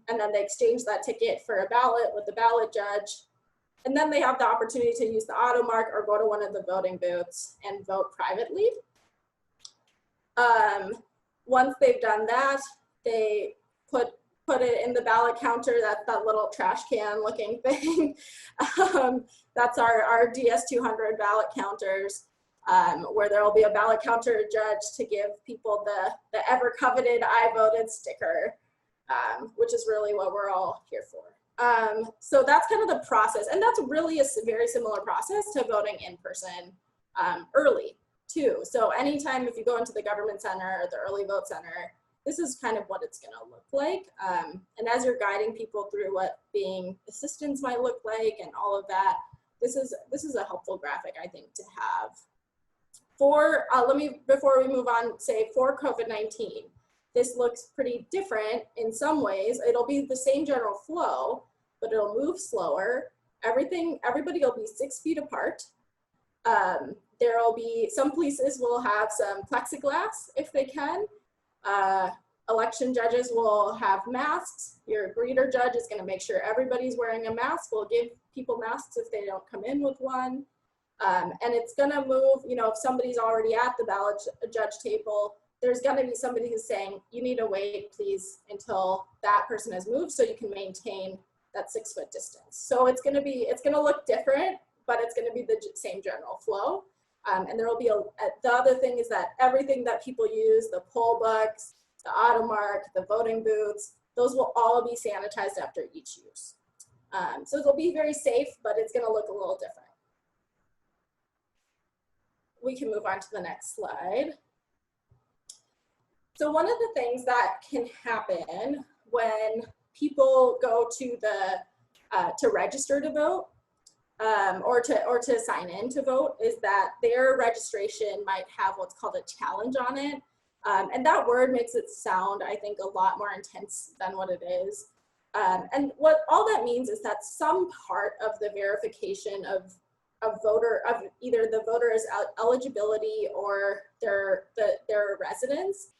and then they exchange that ticket for a ballot with the ballot judge. And then they have the opportunity to use the auto mark or go to one of the voting booths and vote privately. Once they've done that, they put it in the ballot counter. That's that little trash can looking thing. That's our DS200 ballot counters, where there will be a ballot counter judge to give people the ever coveted I voted sticker. Which is really what we're all here for. So that's kind of the process. And that's really a very similar process to voting in person early too. So anytime if you go into the government center or the early vote center, this is kind of what it's gonna look like. And as you're guiding people through what being assistants might look like and all of that, this is a helpful graphic, I think, to have. Before we move on, say for COVID-19, this looks pretty different in some ways. It'll be the same general flow, but it'll move slower. Everybody will be 6 feet apart. There'll be, some places will have some plexiglass if they can. Election judges will have masks. Your greeter judge is gonna make sure everybody's wearing a mask. We'll give people masks if they don't come in with one. And it's gonna move, you know, if somebody's already at the ballot judge table, there's going to be somebody who's saying, you need to wait, please, until that person has moved so you can maintain that 6 foot distance. So it's going to look different, but it's going to be the same general flow. And there will be the other thing is that everything that people use, the poll books, the auto mark, the voting booths, those will all be sanitized after each use. So it'll be very safe, but it's going to look a little different. We can move on to the next slide. So one of the things that can happen when people go to to register to vote or to sign in to vote is that their registration might have what's called a challenge on it. And that word makes it sound, I think, a lot more intense than what it is. And what all that means is that some part of the verification of either the voter's eligibility or their residence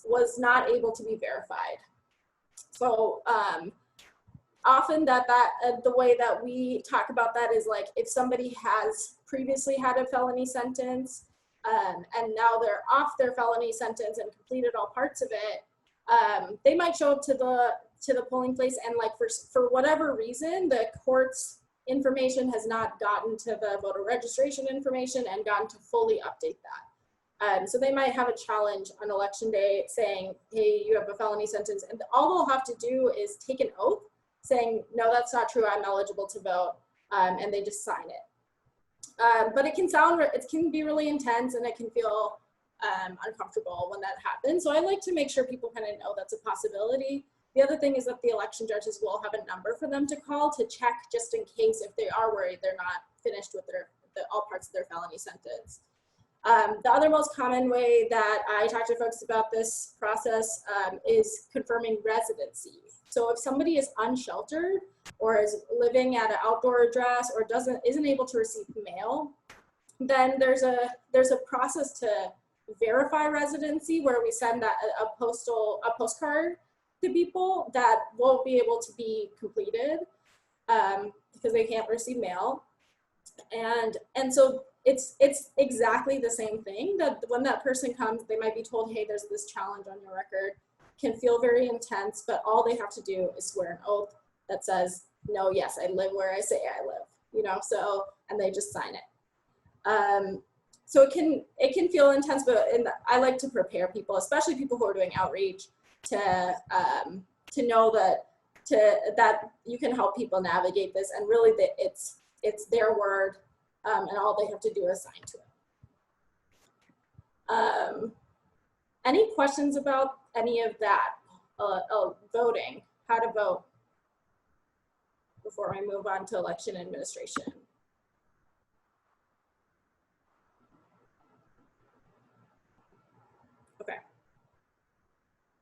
was not able to be verified. So often the way that we talk about that is like if somebody has previously had a felony sentence and now they're off their felony sentence and completed all parts of it, they might show up to the polling place and like for whatever reason the court's information has not gotten to the voter registration information and gotten to fully update that. So they might have a challenge on election day saying, hey, you have a felony sentence. And all they'll have to do is take an oath saying, no, that's not true, I'm eligible to vote. And they just sign it. But it can be really intense and it can feel uncomfortable when that happens. So I like to make sure people kind of know that's a possibility. The other thing is that the election judges will have a number for them to call to check just in case if they are worried they're not finished with all parts of their felony sentence. The other most common way that I talk to folks about this process is confirming residency. So if somebody is unsheltered or is living at an outdoor address or isn't able to receive mail, then there's a process to verify residency where we send a postcard to people that won't be able to be completed because they can't receive mail. And so it's exactly the same thing, that when that person comes, they might be told, hey, there's this challenge on your record, can feel very intense, but all they have to do is swear an oath that says, no, yes, I live where I say I live, you know, so, and they just sign it. So it can feel intense, but I like to prepare people, especially people who are doing outreach, to know that you can help people navigate this, and really that it's their word, and all they have to do is sign to it. Any questions about any of that? Voting, how to vote, before I move on to election administration? Okay.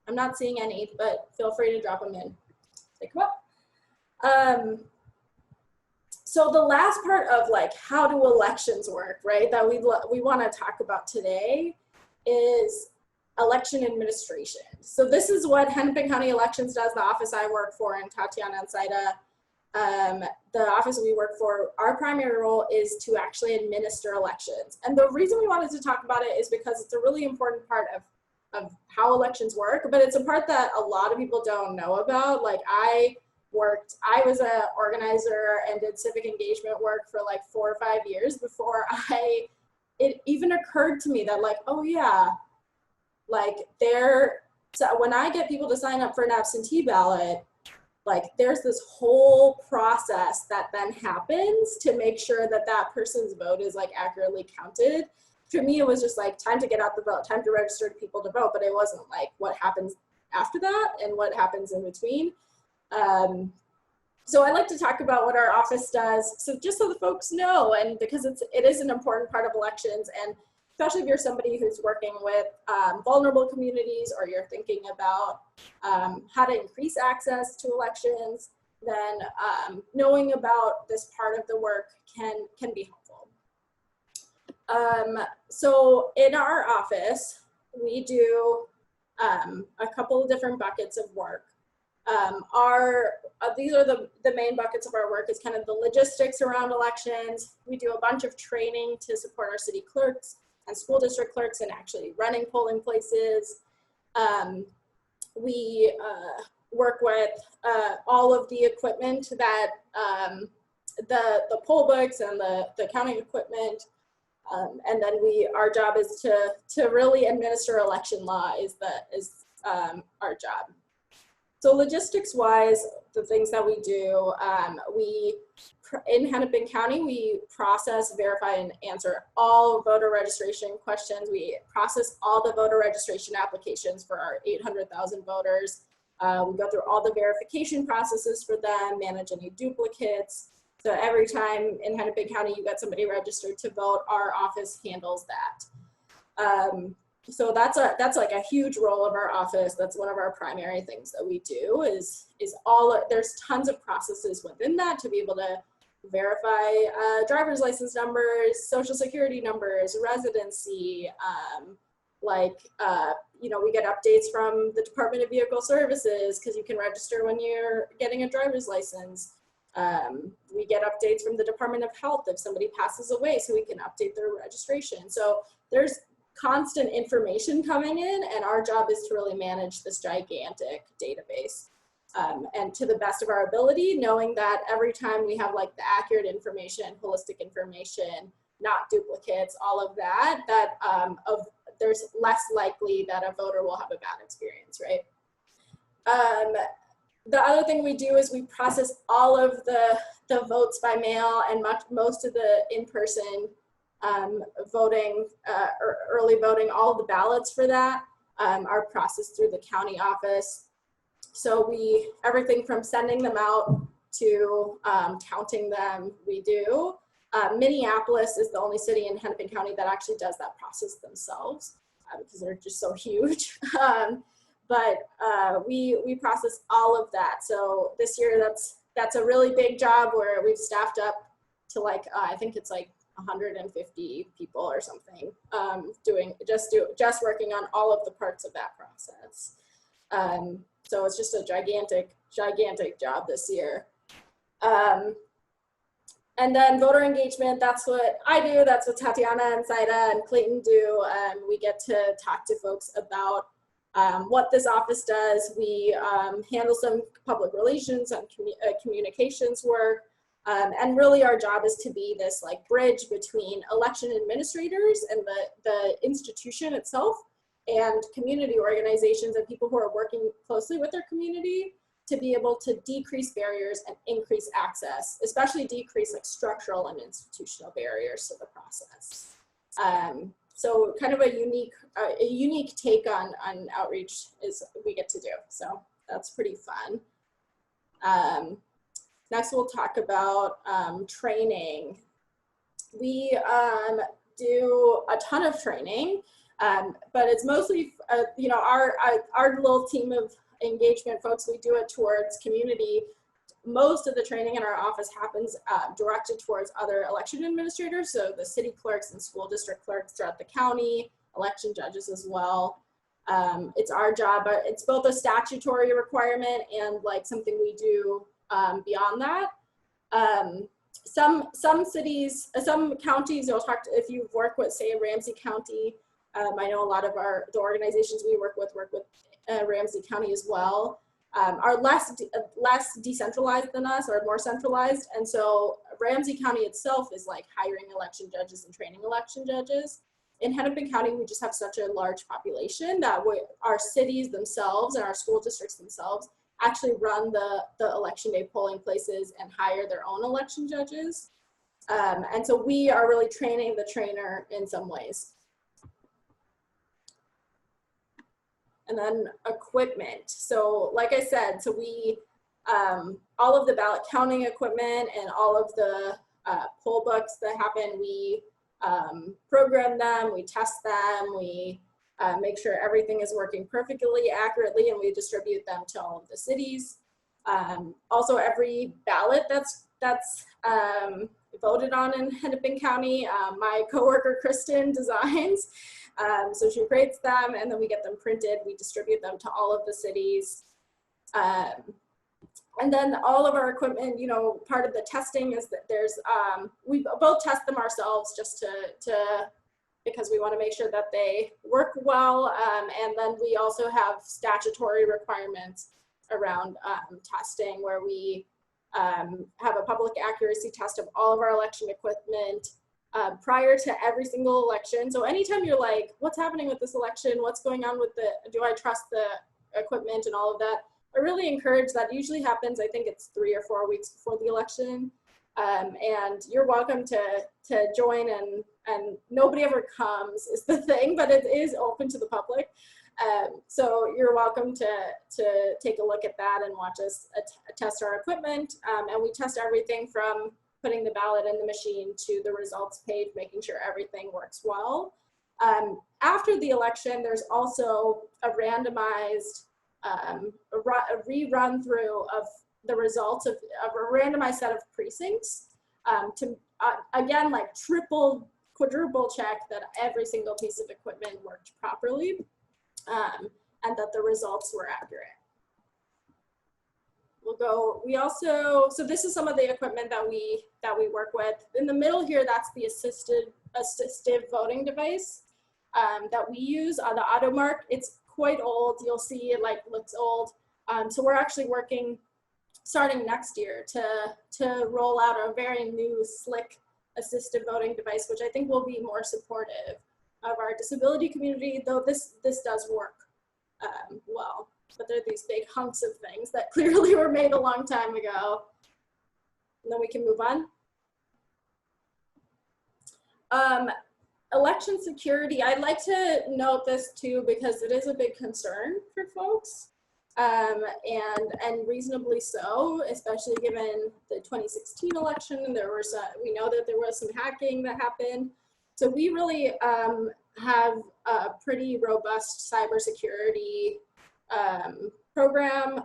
I'm not seeing any, but feel free to drop them in. They come up. So the last part of like how do elections work, right, that we want to talk about today is election administration. So this is what Hennepin County Elections does, the office I work for, and Tatiana and Saida, the office we work for, our primary role is to actually administer elections. And the reason we wanted to talk about it is because it's a really important part of how elections work, but it's a part that a lot of people don't know about. Like I was an organizer and did civic engagement work for like 4 or 5 years before it even occurred to me that like, oh yeah, like so when I get people to sign up for an absentee ballot, like there's this whole process that then happens to make sure that that person's vote is like accurately counted. For me, it was just like time to get out the vote, time to register people to vote, but it wasn't like what happens after that and what happens in between. So I like to talk about what our office does, so just so the folks know, and because it is an important part of elections, and especially if you're somebody who's working with vulnerable communities, or you're thinking about how to increase access to elections, then knowing about this part of the work can be helpful. So in our office, we do a couple of different buckets of work. These are the main buckets of our work, is kind of the logistics around elections. We do a bunch of training to support our city clerks and school district clerks in actually running polling places. We work with all of the equipment that the poll books and the counting equipment. And then our job is to really administer election law is our job. So logistics wise, the things that we do, in Hennepin County, we process, verify, and answer all voter registration questions. We process all the voter registration applications for our 800,000 voters. We go through all the verification processes for them, manage any duplicates. So every time in Hennepin County you get somebody registered to vote, our office handles that. So that's like a huge role of our office. That's one of our primary things that we do is there's tons of processes within that to be able to verify driver's license numbers, social security numbers, residency, you know, we get updates from the Department of Vehicle Services because you can register when you're getting a driver's license. We get updates from the Department of Health if somebody passes away, so we can update their registration. So there's constant information coming in, and our job is to really manage this gigantic database. And to the best of our ability, knowing that every time we have like the accurate information, holistic information, not duplicates, all of that, there's less likely that a voter will have a bad experience, right? The other thing we do is we process all of the votes by mail and most of the in-person voting, early voting, all of the ballots for that are processed through the county office. So everything from sending them out to counting them, we do. Minneapolis is the only city in Hennepin County that actually does that process themselves because they're just so huge. But we process all of that. So this year, that's a really big job where we've staffed up to like, I think it's like 150 people or something just working on all of the parts of that process. So it's just a gigantic job this year. And then voter engagement, that's what I do. That's what Tatiana and Saida and Clayton do. We get to talk to folks about what this office does. We handle some public relations and communications work. And really our job is to be this like bridge between election administrators and the institution itself and community organizations and people who are working closely with their community to be able to decrease barriers and increase access, especially decrease like structural and institutional barriers to the process. So kind of a unique take on outreach is we get to do. So that's pretty fun. Next, we'll talk about training. We do a ton of training, but it's mostly, you know, our little team of engagement folks, we do it towards community. Most of the training in our office happens directed towards other election administrators, so the city clerks and school district clerks throughout the county, election judges as well. It's our job, but it's both a statutory requirement and like something we do beyond that. Some cities, some counties, you'll talk to, if you've worked with, say, Ramsey County. I know a lot of the organizations we work with Ramsey County as well. Are less decentralized than us, or more centralized, and so Ramsey County itself is like hiring election judges and training election judges. In Hennepin County, we just have such a large population that our cities themselves and our school districts themselves actually run the election day polling places and hire their own election judges. And so we are really training the trainer in some ways. And then equipment. So like I said, so we, all of the ballot counting equipment and all of the poll books that happen, we program them, we test them, we make sure everything is working perfectly, accurately, and we distribute them to all of the cities. Also, every ballot that's voted on in Hennepin County, my coworker Kristen designs. So she creates them, and then we get them printed. We distribute them to all of the cities. And then all of our equipment, you know, part of the testing is that there's, we both test them ourselves just because we want to make sure that they work well. And then we also have statutory requirements around testing, where we have a public accuracy test of all of our election equipment prior to every single election. So anytime you're like, what's happening with this election? What's going on with do I trust the equipment and all of that? I really encourage that. Usually happens, I think it's 3 or 4 weeks before the election. And you're welcome to join, and nobody ever comes is the thing, but it is open to the public. So you're welcome to take a look at that and watch us test our equipment. And we test everything from putting the ballot in the machine to the results page, making sure everything works well. After the election, there's also a randomized, a rerun through of the results of a randomized set of precincts to, again, like quadruple check that every single piece of equipment worked properly and that the results were accurate. We also, so this is some of the equipment that we work with. In the middle here, that's the assistive voting device that we use on the AutoMark. It's quite old. You'll see it like looks old. So we're actually working, starting next year, to roll out a very new, slick assistive voting device, which I think will be more supportive of our disability community, though this does work well. But they're these big hunks of things that clearly were made a long time ago. And then we can move on. Election security, I'd like to note this too, because it is a big concern for folks, and reasonably so, especially given the 2016 election. There was we know that there was some hacking that happened. So we really have a pretty robust cybersecurity program.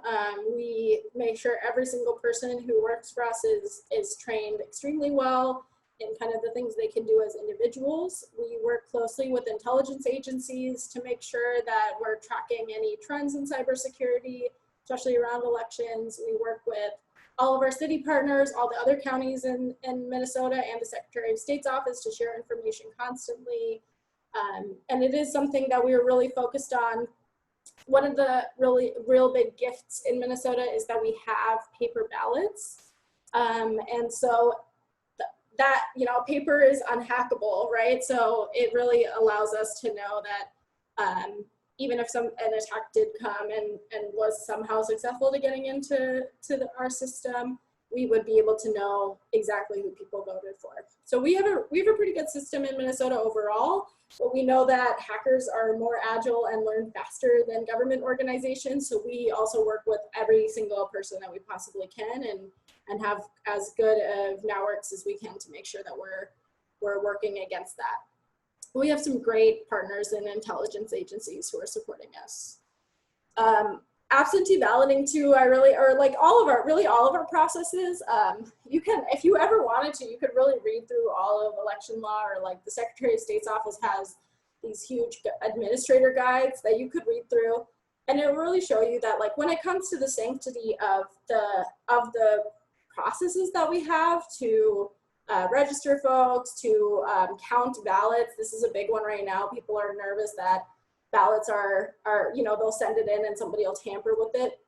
We make sure every single person who works for us is trained extremely well in kind of the things they can do as individuals. We work closely with intelligence agencies to make sure that we're tracking any trends in cybersecurity, especially around elections. We work with all of our city partners, all the other counties in Minnesota, and the Secretary of State's office to share information constantly. And it is something that we are really focused on. One of the real big gifts in Minnesota is that we have paper ballots. And so that, you know, paper is unhackable, right? So it really allows us to know that even if an attack did come and was somehow successful to getting into our system, we would be able to know exactly who people voted for. So we have a pretty good system in Minnesota overall, but we know that hackers are more agile and learn faster than government organizations. So we also work with every single person that we possibly can and have as good of networks as we can to make sure that we're working against that. We have some great partners in intelligence agencies who are supporting us. Absentee balloting too, like all of our processes, you can, if you ever wanted to, you could really read through all of election law, or like the Secretary of State's office has these huge administrator guides that you could read through. And it will really show you that, like, when it comes to the sanctity of the processes that we have to register folks, to count ballots. This is a big one right now. People are nervous that ballots are, you know, they'll send it in and somebody will tamper with it.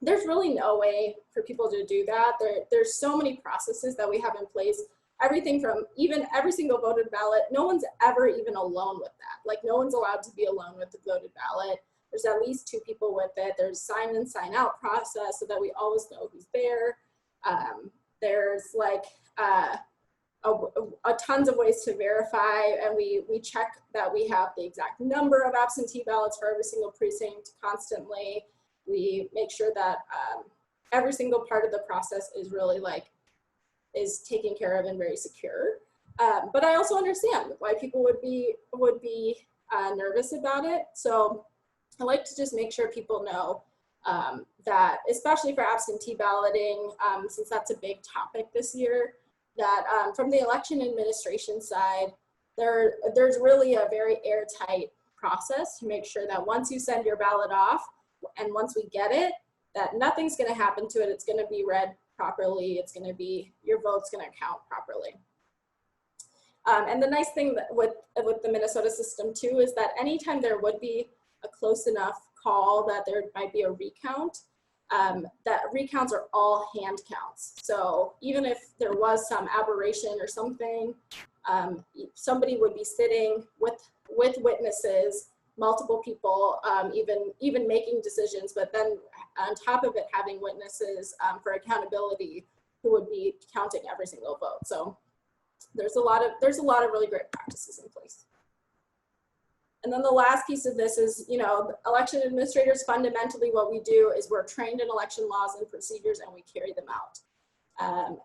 There's really no way for people to do that. There's so many processes that we have in place. Everything from even every single voted ballot, no one's ever even alone with that. Like, no one's allowed to be alone with the voted ballot. There's at least 2 people with it. There's sign in, sign out process so that we always know who's there. There's like tons of ways to verify, and we check that we have the exact number of absentee ballots for every single precinct constantly. We make sure that every single part of the process is really is taken care of and very secure. But I also understand why people would be nervous about it. So I like to just make sure people know that, especially for absentee balloting, since that's a big topic this year, that from the election administration side, there's really a very airtight process to make sure that once you send your ballot off and once we get it, that nothing's going to happen to it. It's going to be read properly. It's going to be, your vote's going to count properly. And the nice thing with the Minnesota system too is that anytime there would be a close enough call that there might be a recount, that recounts are all hand counts. So even if there was some aberration or something, somebody would be sitting with witnesses, multiple people, even making decisions, but then on top of it, having witnesses for accountability who would be counting every single vote. So there's a lot of really great practices in place. And then the last piece of this is, you know, election administrators, fundamentally what we do is we're trained in election laws and procedures and we carry them out.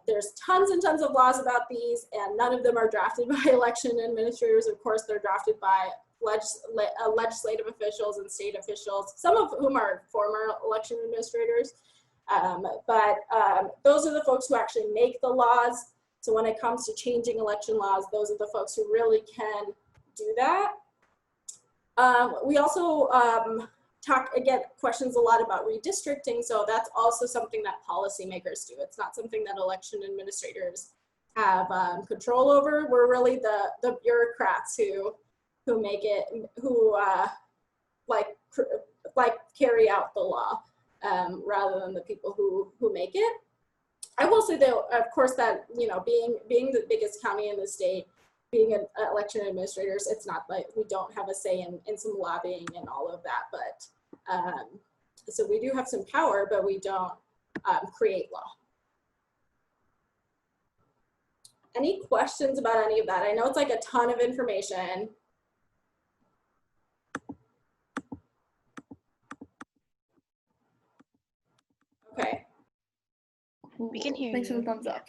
There's tons and tons of laws about these, and none of them are drafted by election administrators. Of course, they're drafted by legislative officials and state officials, some of whom are former election administrators. But those are the folks who actually make the laws. So when it comes to changing election laws, those are the folks who really can do that. We also get questions a lot about redistricting, so that's also something that policymakers do. It's not something that election administrators have control over. We're really the bureaucrats who make it, who carry out the law rather than the people who make it. I will say though, of course, that, you know, being the biggest county in the state, being an election administrators, it's not like we don't have a say in some lobbying and all of that, but so we do have some power, but we don't create law. Any questions about any of that? I know it's like a ton of information. Okay. We can hear Thanks for the you. thumbs up.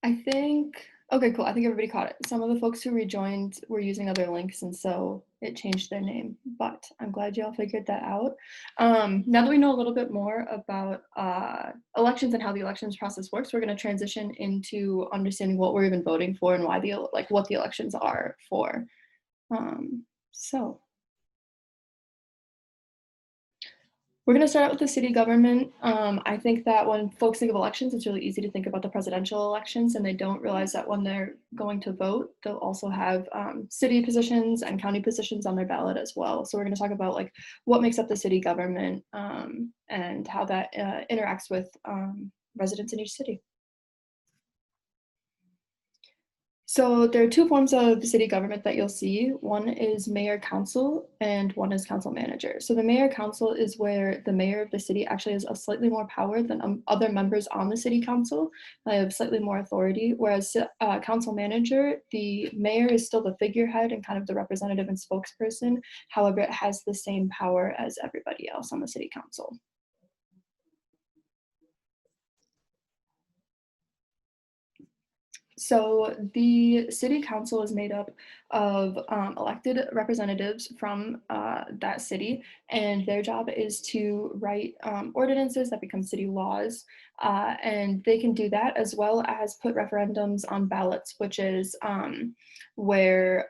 I think, okay, cool. I think everybody caught it. Some of the folks who rejoined were using other links, and so it changed their name, but I'm glad you all figured that out. Now that we know a little bit more about elections and how the elections process works, we're going to transition into understanding what we're even voting for and why what the elections are for. So we're going to start out with the city government. I think that when folks think of elections, it's really easy to think about the presidential elections, and they don't realize that when they're going to vote, they'll also have city positions and county positions on their ballot as well. So we're going to talk about like what makes up the city government and how that interacts with residents in each city. So there are two forms of city government that you'll see. One is mayor council and one is council manager. So the mayor council is where the mayor of the city actually has a slightly more power than other members on the city council. They have slightly more authority, whereas council manager, the mayor is still the figurehead and kind of the representative and spokesperson. However, it has the same power as everybody else on the city council. So the city council is made up of elected representatives from that city, and their job is to write ordinances that become city laws, and they can do that as well as put referendums on ballots, which is where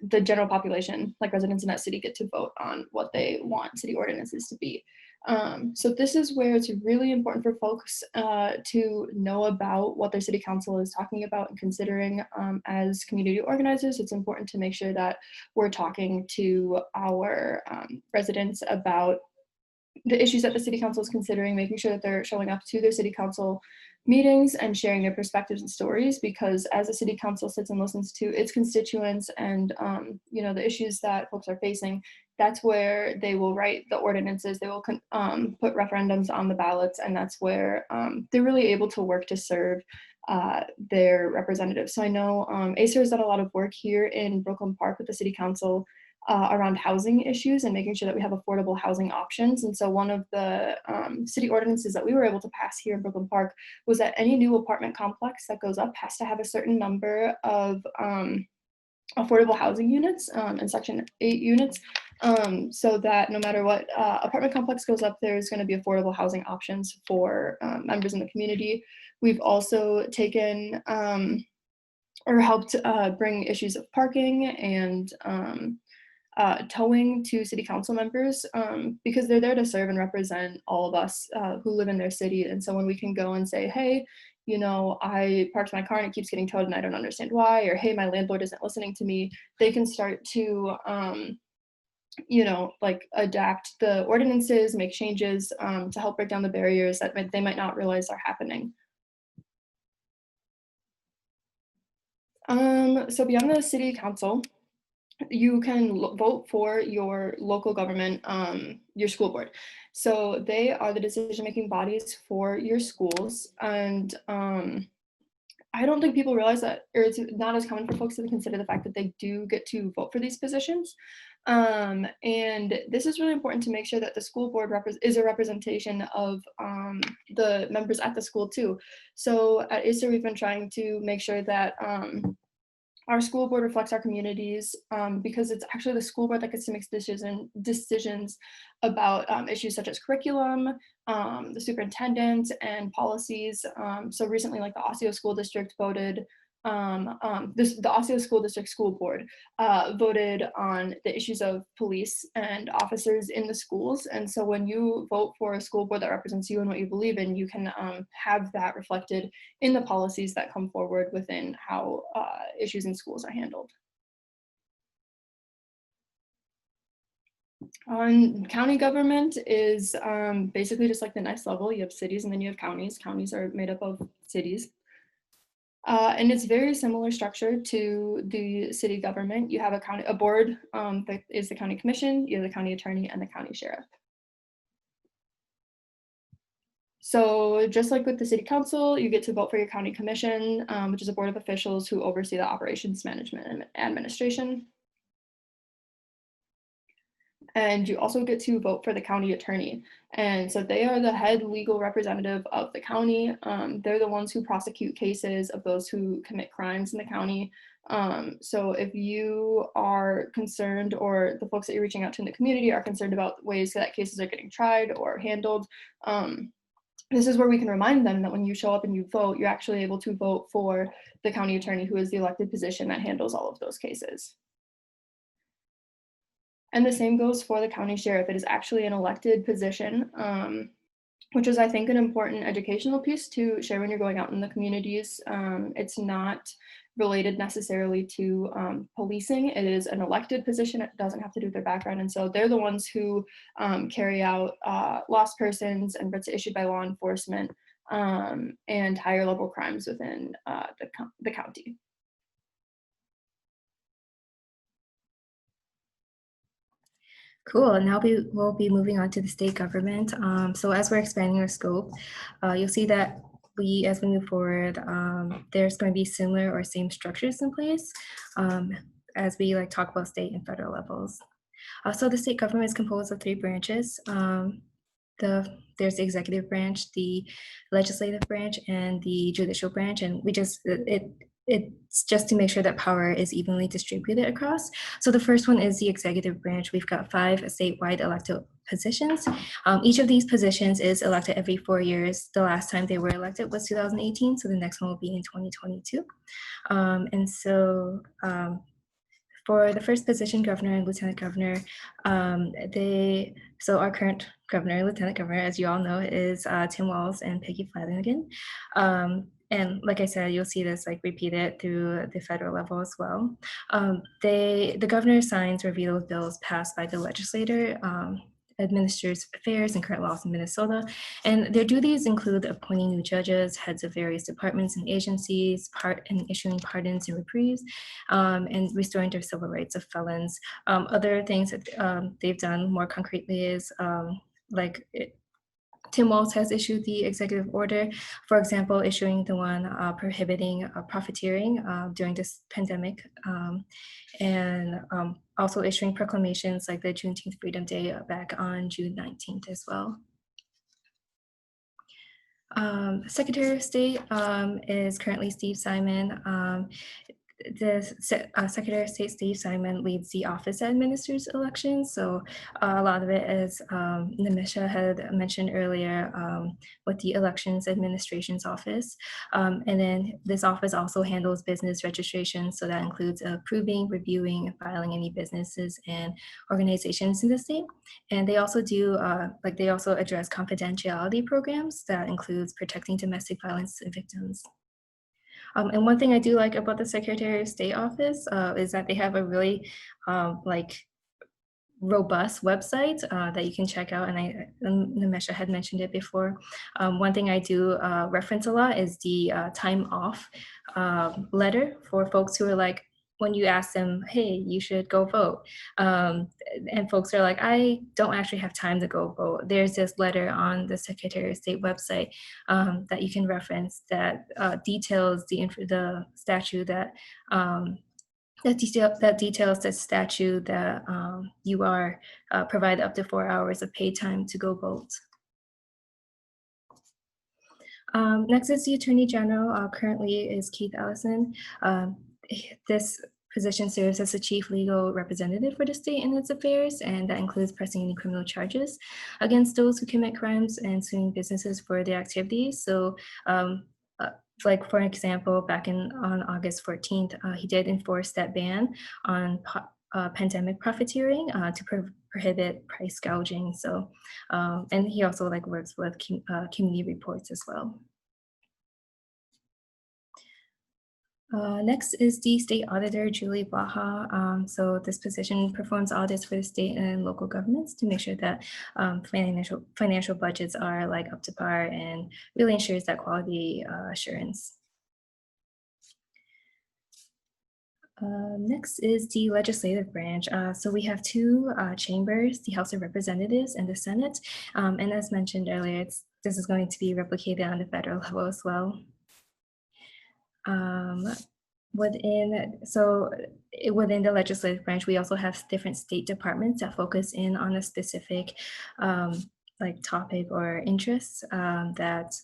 the general population, like residents in that city, get to vote on what they want city ordinances to be. So this is where it's really important for folks to know about what their city council is talking about and considering. As community organizers, it's important to make sure that we're talking to our residents about the issues that the city council is considering, making sure that they're showing up to their city council meetings and sharing their perspectives and stories, because as the city council sits and listens to its constituents and you know, the issues that folks are facing, that's where they will write the ordinances, they will put referendums on the ballots, and that's where they're really able to work to serve their representatives. So I know ACER has done a lot of work here in Brooklyn Park with the city council around housing issues and making sure that we have affordable housing options. And so one of the city ordinances that we were able to pass here in Brooklyn Park was that any new apartment complex that goes up has to have a certain number of affordable housing units and Section 8 units, so that no matter what apartment complex goes up, there's going to be affordable housing options for members in the community. We've also taken or helped bring issues of parking and towing to city council members, because they're there to serve and represent all of us who live in their city. And so when we can go and say, hey, you know, I parked my car and it keeps getting towed and I don't understand why, or hey, my landlord isn't listening to me, they can start to, you know, like adapt the ordinances, make changes to help break down the barriers that they might not realize are happening. So beyond the city council, you can vote for your local government, your school board. So they are the decision-making bodies for your schools. And I don't think people realize that, or it's not as common for folks to consider the fact that they do get to vote for these positions. And this is really important to make sure that the school board is a representation of the members at the school too. So at ACER, we've been trying to make sure that our school board reflects our communities, because it's actually the school board that gets to make decisions about issues such as curriculum, the superintendent, and policies. So recently, like the Osseo School District voted, the Osseo School District School Board voted on the issues of police and officers in the schools. And so when you vote for a school board that represents you and what you believe in, you can have that reflected in the policies that come forward within how issues in schools are handled. County government is basically just like the next level. You have cities and then you have counties. Counties are made up of cities. And it's very similar structure to the city government. You have a board that is the county commission, you have the county attorney and the county sheriff. So just like with the city council, you get to vote for your county commission, which is a board of officials who oversee the operations management and administration. And you also get to vote for the county attorney. And so they are the head legal representative of the county. They're the ones who prosecute cases of those who commit crimes in the county. So if you are concerned, or the folks that you're reaching out to in the community are concerned about ways that cases are getting tried or handled, this is where we can remind them that when you show up and you vote, you're actually able to vote for the county attorney, who is the elected position that handles all of those cases. And the same goes for the county sheriff. It is actually an elected position, which is, I think, an important educational piece to share when you're going out in the communities. It's not related necessarily to policing. It is an elected position. It doesn't have to do with their background. And so they're the ones who carry out lost persons and writs issued by law enforcement and higher level crimes within the county. Cool. Now we'll be moving on to the state government. So as we're expanding our scope, you'll see that as we move forward, there's going to be similar or same structures in place as we talk about state and federal levels. So the state government is composed of 3 branches. There's the executive branch, the legislative branch, and the judicial branch, and it's just to make sure that power is evenly distributed across. So the first one is the executive branch. We've got 5 statewide elected positions. Each of these positions is elected every 4 years. The last time they were elected was 2018, so the next one will be in 2022. And so for the first position, governor and lieutenant governor, so our current governor and lieutenant governor, as you all know, is Tim Walz and Peggy Flanagan. And like I said, you'll see this repeated through the federal level as well. The governor signs or vetoes bills passed by the legislator, administers affairs and current laws in Minnesota, and their duties include appointing new judges, heads of various departments and agencies, and issuing pardons and reprieves, and restoring their civil rights of felons. Other things that they've done more concretely is Tim Walz has issued the executive order, for example, issuing the one prohibiting profiteering during this pandemic, and also issuing proclamations like the Juneteenth Freedom Day back on June 19th as well. Secretary of State is currently Steve Simon. The Secretary of State Steve Simon leads the office that administers elections. So a lot of it, as Nimisha had mentioned earlier, with the Elections Administration's office. And then this office also handles business registration. So that includes approving, reviewing, and filing any businesses and organizations in the state. And they also do, they also address confidentiality programs that includes protecting domestic violence victims. And one thing I do like about the Secretary of State office is that they have a really robust website that you can check out. And Nimesha had mentioned it before. One thing I do reference a lot is the time off letter for folks who are when you ask them, hey, you should go vote. And folks are I don't actually have time to go vote. There's this letter on the Secretary of State website that you can reference that details the statute that details the statute that you are provided up to 4 hours of paid time to go vote. Next is the Attorney General. Currently is Keith Ellison. This position serves as the chief legal representative for the state and its affairs, and that includes pressing any criminal charges against those who commit crimes and suing businesses for their activities. So for example, back on August 14th, he did enforce that ban on pandemic profiteering to prohibit price gouging. So, and he also works with community reports as well. Next is the state auditor, Julie Blaha. So this position performs audits for the state and local governments to make sure that financial budgets are up to par and really ensures that quality assurance. Next is the legislative branch. So we have two chambers, the House of Representatives and the Senate. And as mentioned earlier, this is going to be replicated on the federal level as well. Within the legislative branch, we also have different state departments that focus in on a specific like topic or interests that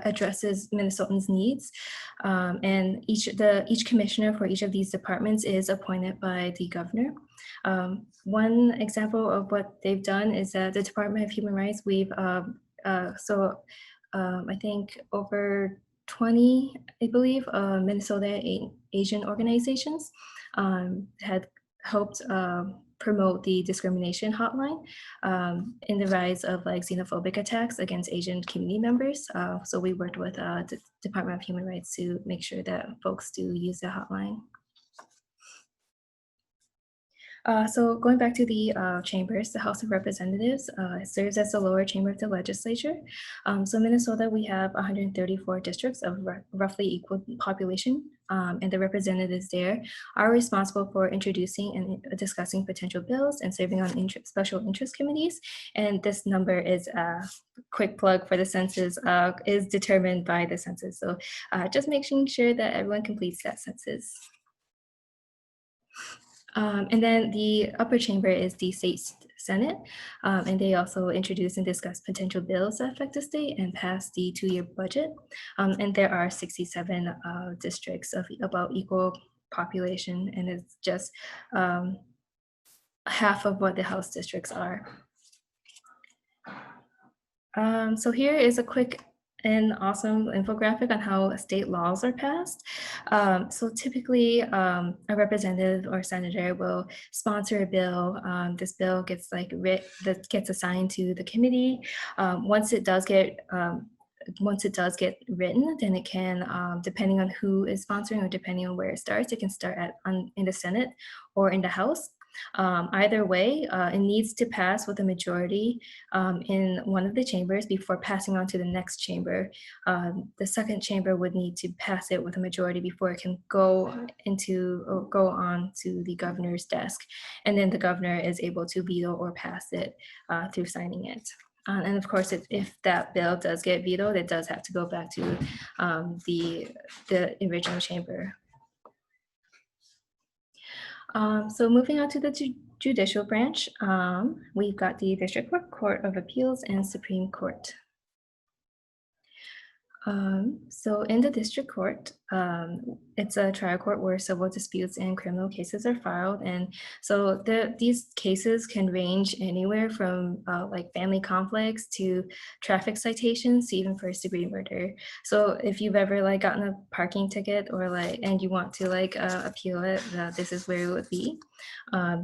addresses Minnesotans' needs. And each commissioner for each of these departments is appointed by the governor. One example of what they've done is that the Department of Human Rights, I think over 20, I believe, Minnesota Asian organizations had helped promote the discrimination hotline in the rise of like xenophobic attacks against Asian community members. So we worked with the Department of Human Rights to make sure that folks do use the hotline. So going back to the chambers, the House of Representatives serves as the lower chamber of the legislature. So Minnesota, we have 134 districts of roughly equal population, and the representatives there are responsible for introducing and discussing potential bills and serving on special interest committees. And this number is a quick plug for the census, is determined by the census. So just making sure that everyone completes that census. And then the upper chamber is the state senate, and they also introduce and discuss potential bills that affect the state and pass the 2-year budget. And there are 67 districts of about equal population, and it's just half of what the House districts are. So here is a quick an awesome infographic on how state laws are passed. So typically a representative or senator will sponsor a bill. This bill gets gets assigned to the committee. Once it does get written, then it can, depending on who is sponsoring or depending on where it starts, it can start in the Senate or in the House. Either way, it needs to pass with a majority in one of the chambers before passing on to the next chamber. The second chamber would need to pass it with a majority before it can go on to the governor's desk. And then the governor is able to veto or pass it through signing it. And of course, if that bill does get vetoed, it does have to go back to the original chamber. So moving on to the judicial branch, we've got the District Court of Appeals and Supreme Court. So in the district court, it's a trial court where civil disputes and criminal cases are filed. And so these cases can range anywhere from like family conflicts to traffic citations to even first-degree murder. So if you've ever like gotten a parking ticket or and you want to appeal it, this is where it would be.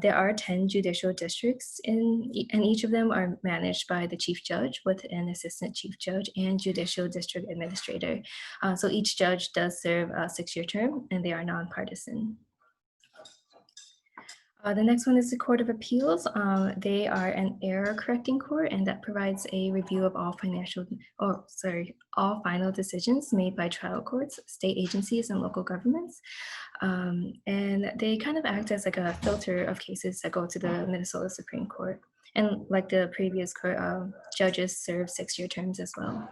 There are 10 judicial districts and each of them are managed by the chief judge with an assistant chief judge and judicial district administrator. So each judge does serve a 6-year term and they are nonpartisan. The next one is the Court of Appeals. They are an error correcting court, and that provides a review of all final decisions made by trial courts, state agencies, and local governments. And they kind of act as like a filter of cases that go to the Minnesota Supreme Court. And like the previous court, judges serve 6-year terms as well.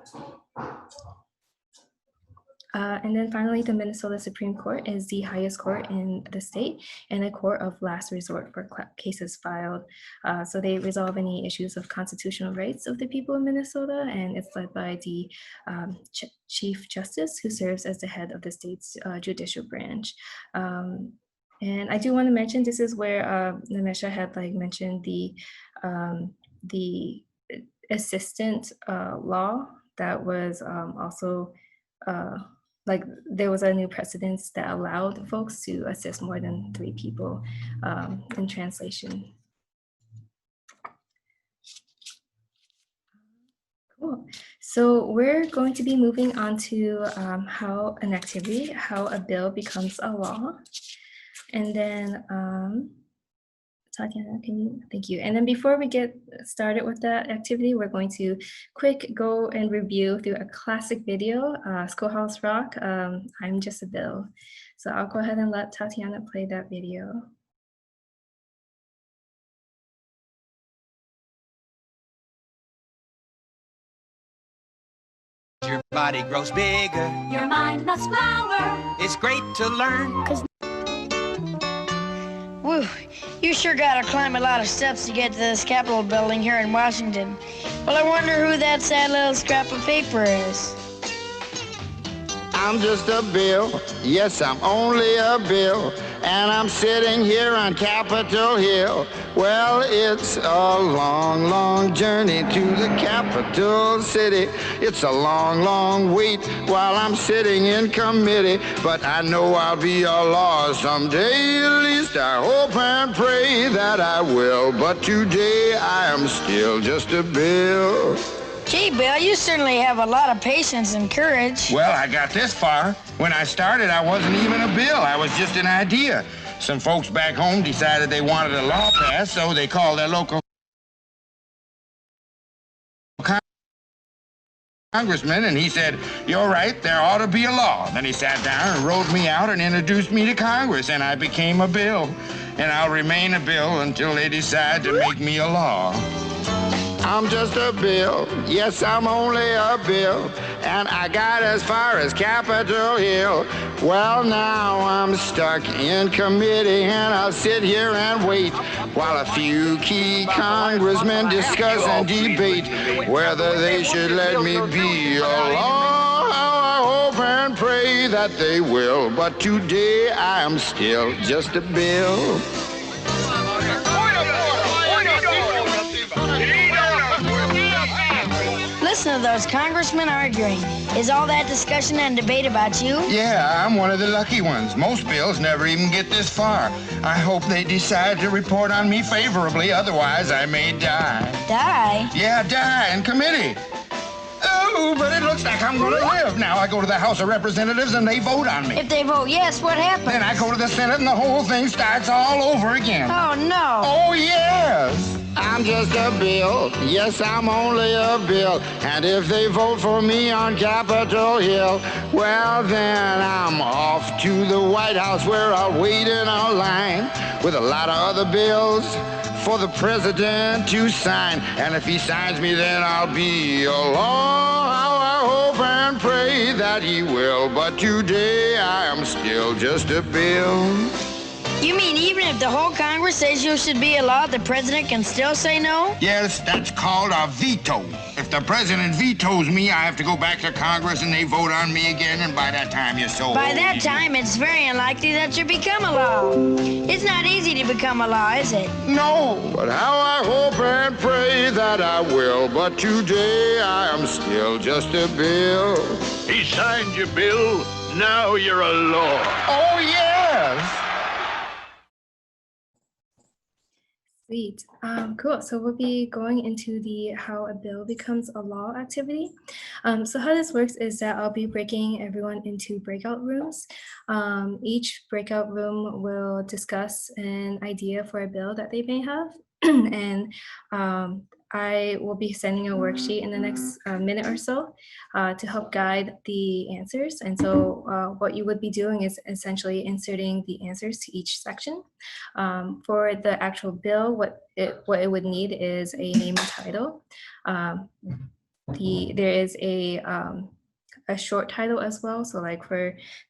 And then finally, the Minnesota Supreme Court is the highest court in the state and a court of last resort for cases filed. So they resolve any issues of constitutional rights of the people of Minnesota, and it's led by the Chief Justice, who serves as the head of the state's judicial branch. And I do want to mention, this is where Nimesha had mentioned the assistant law that was also there was a new precedence that allowed folks to assist more than 3 people in translation. Cool. So we're going to be moving on to how a bill becomes a law. And then Tatiana, thank you. And then before we get started with that activity, we're going to go and review through a classic video, Schoolhouse Rock, I'm Just a Bill. So I'll go ahead and let Tatiana play that video. Your body grows bigger, your mind must flower. It's great to learn. Woo, you sure gotta climb a lot of steps to get to this Capitol building here in Washington. Well, I wonder who that sad little scrap of paper is. I'm just a bill, yes, I'm only a bill, and I'm sitting here on Capitol Hill. Well, it's a long, long journey to the capital city. It's a long, long wait while I'm sitting in committee, but I know I'll be a law someday. At least I hope and pray that I will, but today I am still just a bill. Gee, Bill, you certainly have a lot of patience and courage. Well, I got this far. When I started, I wasn't even a bill. I was just an idea. Some folks back home decided they wanted a law passed, so they called their local congressman, and he said, "You're right, there ought to be a law." Then he sat down and wrote me out and introduced me to Congress, and I became a bill. And I'll remain a bill until they decide to make me a law. I'm just a bill, yes, I'm only a bill, and I got as far as Capitol Hill. Well, now I'm stuck in committee, and I'll sit here and wait while a few key congressmen discuss and debate whether they should let me be a law. I hope and pray that they will, but today I am still just a bill. Listen to those congressmen arguing. Is all that discussion and debate about you? Yeah, I'm one of the lucky ones. Most bills never even get this far. I hope they decide to report on me favorably, otherwise I may die. Die? Yeah, die in committee. Oh, but it looks like I'm gonna live. Now I go to the House of Representatives and they vote on me. If they vote yes, what happens? Then I go to the Senate and the whole thing starts all over again. Oh, no. Oh, yes. I'm just a bill. Yes, I'm only a bill. And if they vote for me on Capitol Hill, well, then I'm off to the White House where I'll wait in a line with a lot of other bills for the president to sign. And if he signs me, then I'll be a law. How I hope and pray that he will. But today I am still just a bill. You mean even if the whole Congress says you should be a law, the president can still say no? Yes, that's called a veto. If the president vetoes me, I have to go back to Congress and they vote on me again, and by that time you're so By old. that time, it's very unlikely that you become a law. It's not easy to become a law, is it? No, but how I hope and pray that I will. But today I am still just a bill. He signed your bill. Now you're a law. Oh, yes. Sweet. Cool. So we'll be going into the how a bill becomes a law activity. So how this works is that I'll be breaking everyone into breakout rooms. Each breakout room will discuss an idea for a bill that they may have. And I will be sending a worksheet in the next minute or so to help guide the answers. And so what you would be doing is essentially inserting the answers to each section. For the actual bill, what it would need is a name and title. There is a short title as well. So like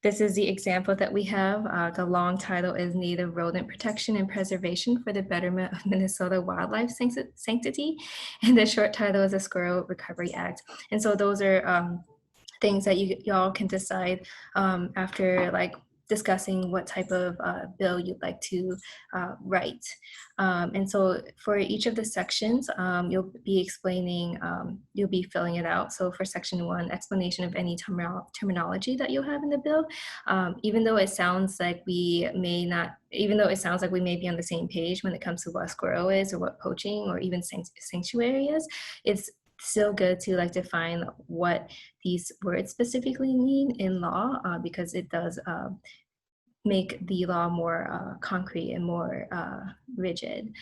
this is the example that we have. The long title is Native Rodent Protection and Preservation for the Betterment of Minnesota Wildlife Sanctity. And the short title is the Squirrel Recovery Act. And so those are things that y'all can decide after like discussing what type of bill you'd like to write. And so for each of the sections, you'll be explaining, you'll be filling it out. So for section 1, explanation of any terminology that you'll have in the bill, even though it sounds like we may be on the same page when it comes to what squirrel is or what poaching or even sanctuary is, it's still good to like define what these words specifically mean in law, because it does make the law more concrete and more rigid.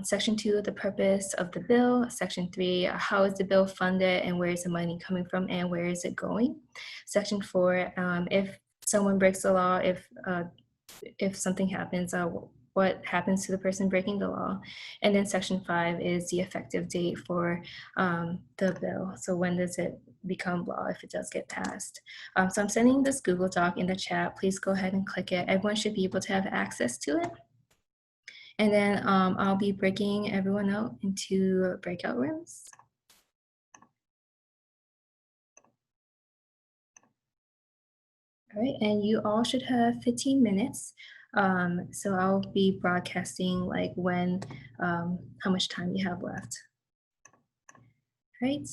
Section 2, the purpose of the bill. Section 3, how is the bill funded and where is the money coming from and where is it going? Section 4, if someone breaks the law, if something happens, what happens to the person breaking the law. And then section 5 is the effective date for the bill. So when does it become law if it does get passed? So I'm sending this Google Doc in the chat. Please go ahead and click it. Everyone should be able to have access to it. And then I'll be breaking everyone out into breakout rooms. All right, and you all should have 15 minutes. So I'll be broadcasting like when, how much time you have left. All right.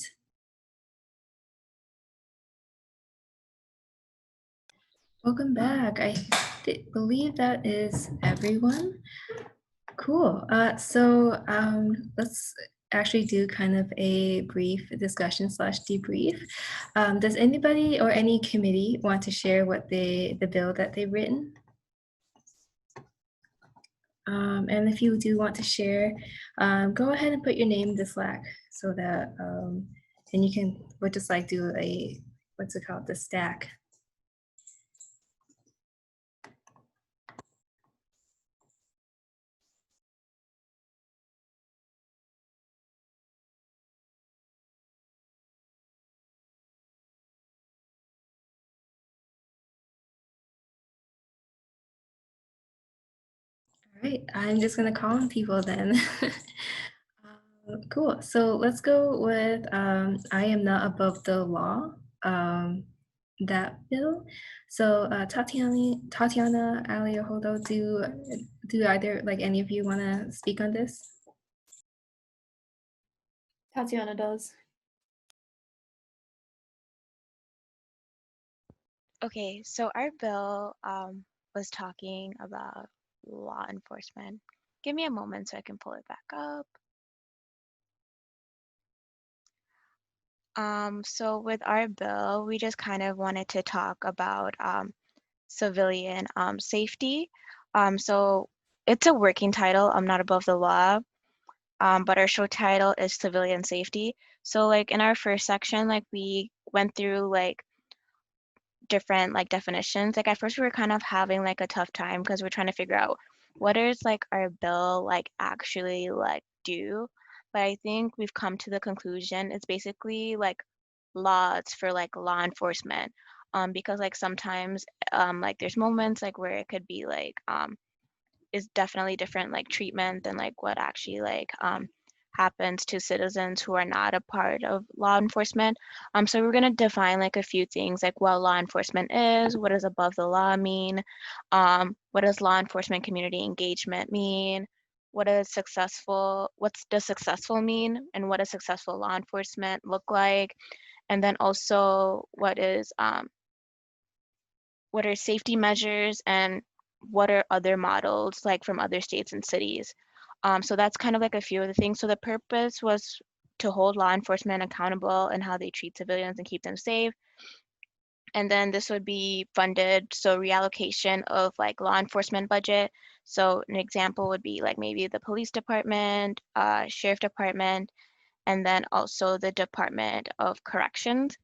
Welcome back. I believe that is everyone. Cool. So let's actually do kind of a brief discussion / debrief. Does anybody or any committee want to share what the bill that they've written? And if you do want to share, go ahead and put your name in the Slack so that, and you can, we'll just like do a, what's it called, the stack. All right, I'm just gonna call on people then. Cool, so let's go with I am not above the law, that bill. So Tatiana, Ali, or Hodo, do either, like any of you wanna speak on this? Tatiana does. Okay, so our bill was talking about law enforcement. Give me a moment so I can pull it back up. So with our bill, we just kind of wanted to talk about civilian safety. So it's a working title, I'm not above the law, but our show title is civilian safety. So like in our first section, like we went through like different like definitions. Like at first we were kind of having like a tough time because we're trying to figure out what is like our bill like actually like do. But I think we've come to the conclusion it's basically like laws for like law enforcement. Because like sometimes like there's moments like where it could be like is definitely different like treatment than like what actually like happens to citizens who are not a part of law enforcement. So we're going to define like a few things like what law enforcement is, what does above the law mean, what does law enforcement community engagement mean, what's does successful mean, and what does successful law enforcement look like, and then also what are safety measures and what are other models like from other states and cities. So that's kind of like a few of the things. So the purpose was to hold law enforcement accountable and how they treat civilians and keep them safe. And then this would be funded, so reallocation of like law enforcement budget. So an example would be like maybe the police department, sheriff department, and then also the Department of Corrections.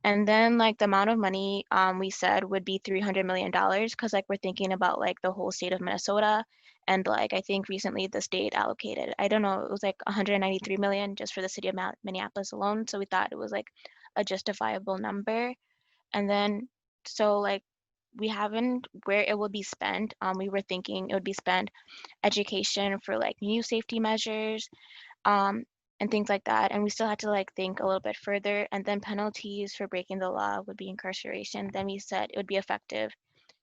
And then like the amount of money we said would be $300 million because like we're thinking about like the whole state of Minnesota. And like I think recently the state allocated, I don't know, it was like 193 million just for the city of Minneapolis alone. So we thought it was like a justifiable number. And then so like we haven't where it will be spent. We were thinking it would be spent education for like new safety measures, and things like that. And we still had to like think a little bit further. And then penalties for breaking the law would be incarceration. Then we said it would be effective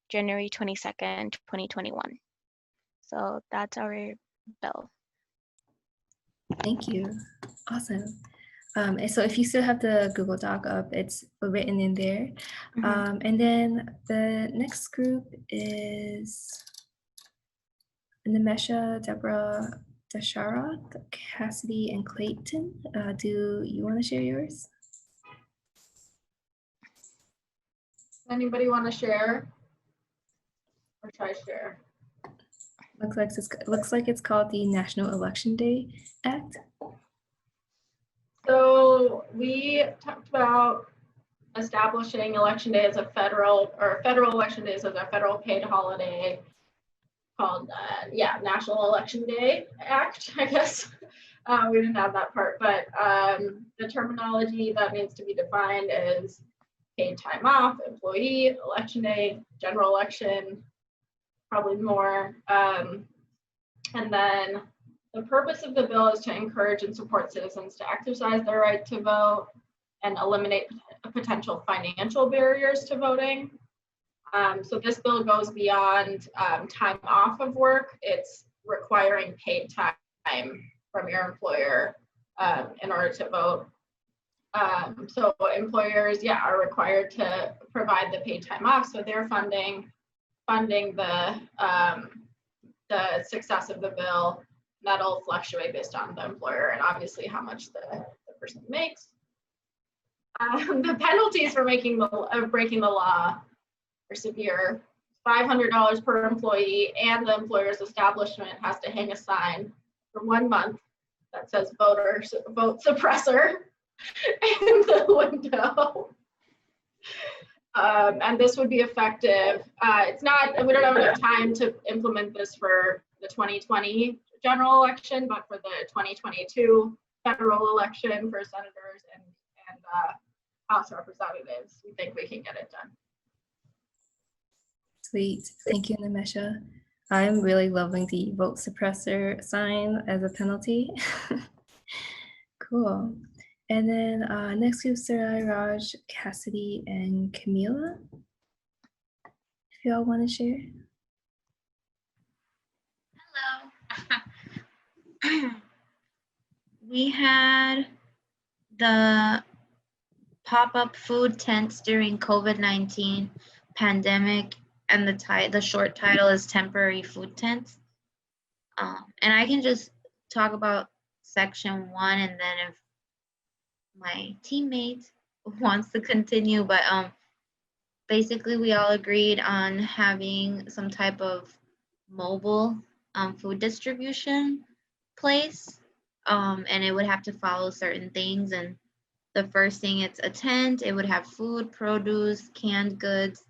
January 22nd, 2021. So that's our bill. Thank you. Awesome. And so if you still have the Google Doc up, it's written in there. And then the next group is Nimesha, Deborah, Dasharat, Cassidy, and Clayton. Do you want to share yours? Anybody want to share? Or should I share? Looks like it's called the National Election Day Act. So we talked about establishing election day as a federal election days as a federal paid holiday called, National Election Day Act, I guess. We didn't have that part, but the terminology that needs to be defined is paid time off, employee, election day, general election, probably more. And then the purpose of the bill is to encourage and support citizens to exercise their right to vote and eliminate potential financial barriers to voting. So this bill goes beyond time off of work. It's requiring paid time from your employer in order to vote. So employers, are required to provide the paid time off. So they're funding the success of the bill. That'll fluctuate based on the employer and obviously how much the person makes. The penalties for breaking the law are severe. $500 per employee, and the employer's establishment has to hang a sign for 1 month that says vote suppressor in the window. And this would be effective. We don't have enough time to implement this for the 2020 general election, but for the 2022 federal election for senators and House representatives, we think we can get it done. Sweet. Thank you, Nimesha. I'm really loving the vote suppressor sign as a penalty. Cool. And then next we have Sarai, Raj, Cassidy, and Camila. If y'all want to share. Hello. We had the pop-up food tents during COVID-19 pandemic, and the short title is temporary food tents. And I can just talk about section 1, and then if my teammate wants to continue, but basically we all agreed on having some type of mobile food distribution place, and it would have to follow certain things. And the first thing, it's a tent. It would have food, produce, canned goods,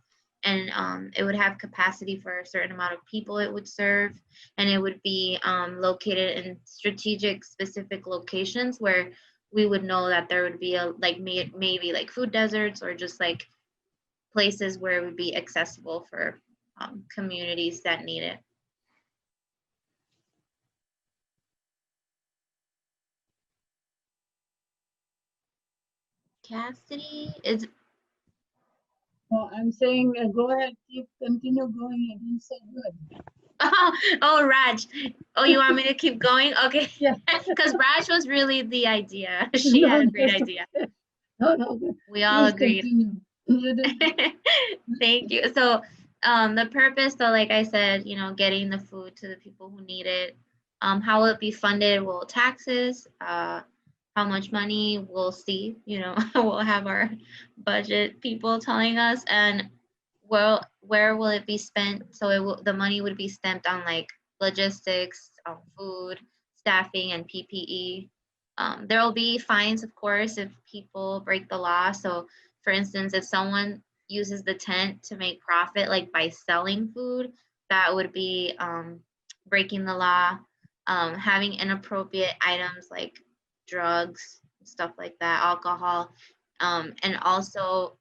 and it would have capacity for a certain amount of people it would serve, and it would be located in strategic, specific locations where we would know that there would be maybe like food deserts, or just like places where it would be accessible for communities that need it. Cassidy is. Oh, I'm saying, go ahead, continue going. I didn't say good. Oh, Raj. Oh, you want me to keep going? Okay. Yeah. Because Raj was really the idea. She had a great idea. No. We all agreed. Continue. Thank you. So the purpose, so like I said, getting the food to the people who need it. How will it be funded? Well, taxes, how much money, we'll see, we'll have our budget people telling us, and where will it be spent? So the money would be spent on like logistics, food, staffing, and PPE. There will be fines, of course, if people break the law. So for instance, if someone uses the tent to make profit, like by selling food, that would be breaking the law. Having inappropriate items like drugs, stuff like that, alcohol, and also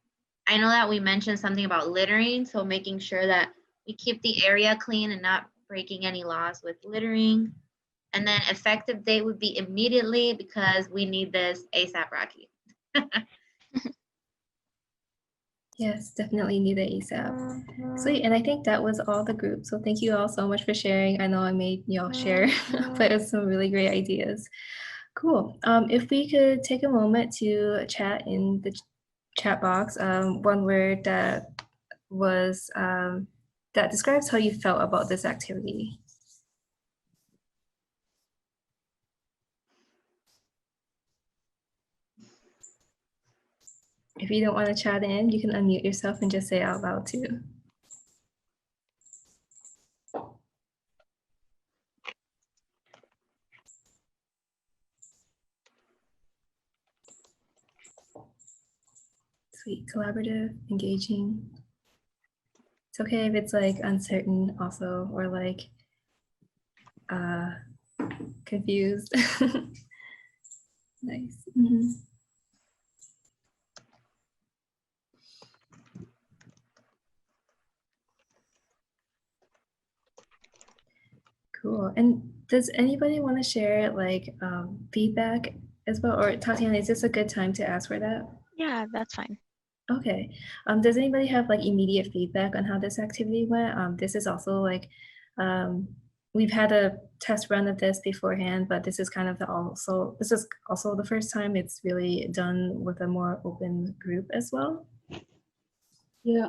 I know that we mentioned something about littering, so making sure that we keep the area clean and not breaking any laws with littering. And then effective date would be immediately, because we need this ASAP, Rocky. Yes, definitely need it ASAP. Sweet, and I think that was all the group. So thank you all so much for sharing. I know I made y'all share, but it's some really great ideas. Cool. If we could take a moment to chat in the chat box, one word that was that describes how you felt about this activity. If you don't want to chat in, you can unmute yourself and just say it out loud too. sweet, collaborative, engaging. It's okay if it's like uncertain also, or like confused. Nice. Cool. And does anybody want to share like feedback as well? Or Tatiana, is this a good time to ask for that? Yeah, that's fine. Okay. Does anybody have like immediate feedback on how this activity went? This is also like, we've had a test run of this beforehand, but this is kind of this is also the first time it's really done with a more open group as well. Yeah,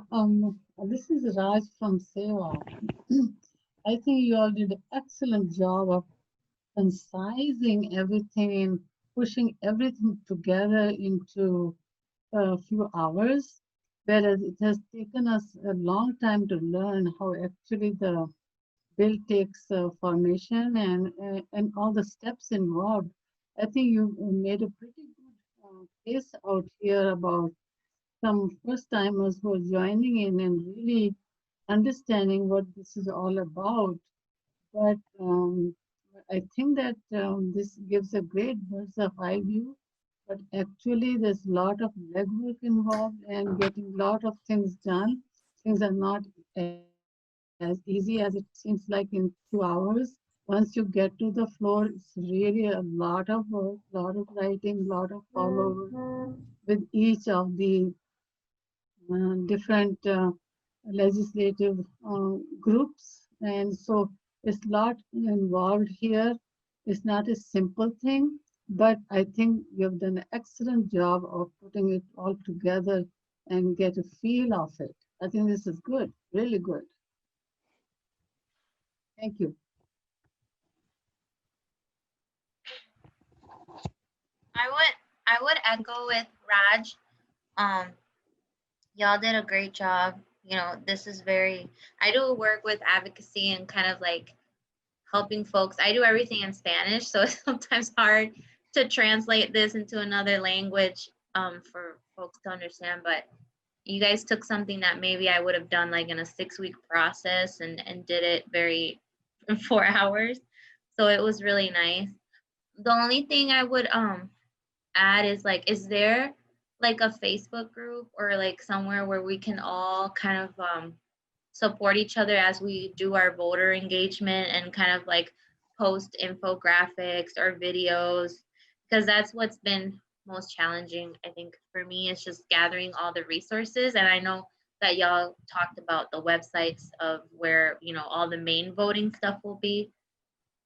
this is Raj from Seva. I think you all did an excellent job of concising everything and pushing everything together into a few hours, whereas it has taken us a long time to learn how actually the bill takes formation and all the steps involved. I think you made a pretty good case out here about some first timers who are joining in and really understanding what this is all about. But I think that this gives a great bird's eye view. But actually, there's a lot of legwork involved and getting a lot of things done. Things are not as easy as it seems like in 2 hours. Once you get to the floor, it's really a lot of work, a lot of writing, a lot of follow with each of the different legislative groups. And so it's a lot involved here. It's not a simple thing, but I think you've done an excellent job of putting it all together and get a feel of it. I think this is good, really good. Thank you. I would echo with Raj. Y'all did a great job. You know, this is I do work with advocacy and kind of like helping folks. I do everything in Spanish, so it's sometimes hard to translate this into another language for folks to understand. But you guys took something that maybe I would have done like in a 6-week process and did it in 4 hours. So it was really nice. The only thing I would add is like, is there like a Facebook group or like somewhere where we can all kind of support each other as we do our voter engagement and kind of like post infographics or videos? Because that's what's been most challenging, I think, for me, is just gathering all the resources. And I know that y'all talked about the websites of where, you know, all the main voting stuff will be.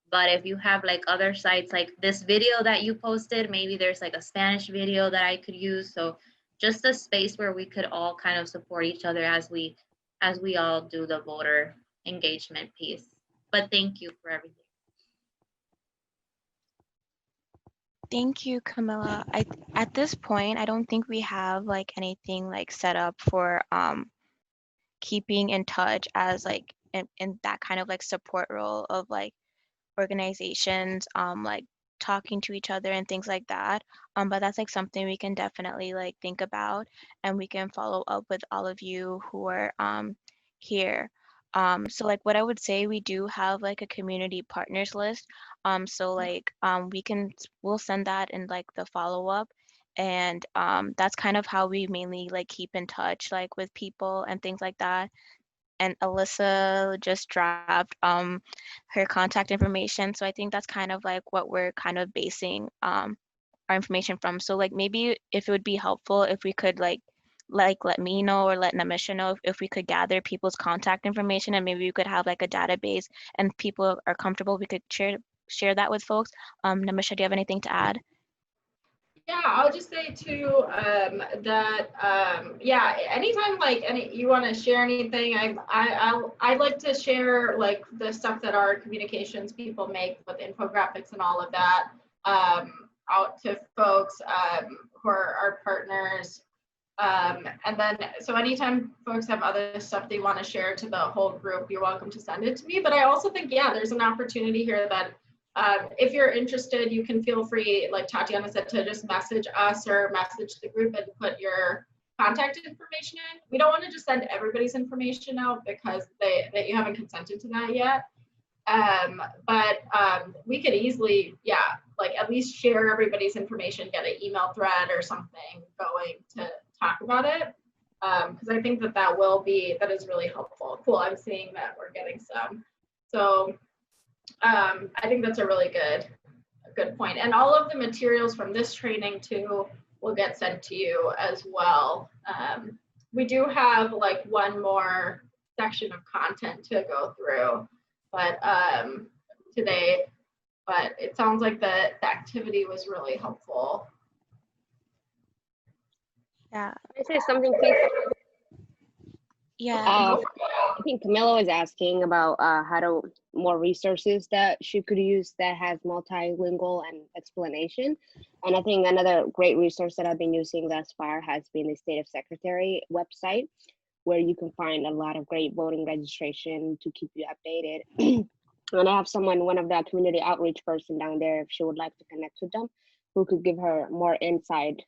But if you have like other sites like this video that you posted, maybe there's like a Spanish video that I could use. So just a space where we could all kind of support each other as we all do the voter engagement piece. But thank you for everything. Thank you, Camilla. At this point, I don't think we have like anything like set up for keeping in touch as like in that kind of like support role of like organizations like talking to each other and things like that. But that's like something we can definitely like think about, and we can follow up with all of you who are here. So like what I would say, we do have like a community partners list. So like we'll send that in like the follow-up, and that's kind of how we mainly like keep in touch like with people and things like that. And Alyssa just dropped her contact information. So I think that's kind of like what we're kind of basing our information from. So like maybe if it would be helpful if we could like let me know or let Namisha know if we could gather people's contact information, and maybe we could have like a database, and people are comfortable, we could share that with folks. Namisha, do you have anything to add? Yeah, I'll just say too that yeah, anytime like you want to share anything, I like to share like the stuff that our communications people make with infographics and all of that out to folks who are our partners. And then so anytime folks have other stuff they want to share to the whole group, you're welcome to send it to me. But I also think, yeah, there's an opportunity here that if you're interested, you can feel free, like Tatiana said, to just message us or message the group and put your contact information in. We don't want to just send everybody's information out because that you haven't consented to that yet. We could easily, like at least share everybody's information, get an email thread or something going to talk about it. Because I think that is really helpful. Cool, I'm seeing that we're getting some. So I think that's a really good point. And all of the materials from this training too will get sent to you as well. We do have like one more section of content to go through, but today, but it sounds like the activity was really helpful. Yeah. Can I say something, please? Yeah. I think Camilla was asking about more resources that she could use that has multilingual and explanation. And I think another great resource that I've been using thus far has been the State of Secretary website, where you can find a lot of great voting registration to keep you updated. And I have one of the community outreach person down there, if she would like to connect with them, who could give her more inside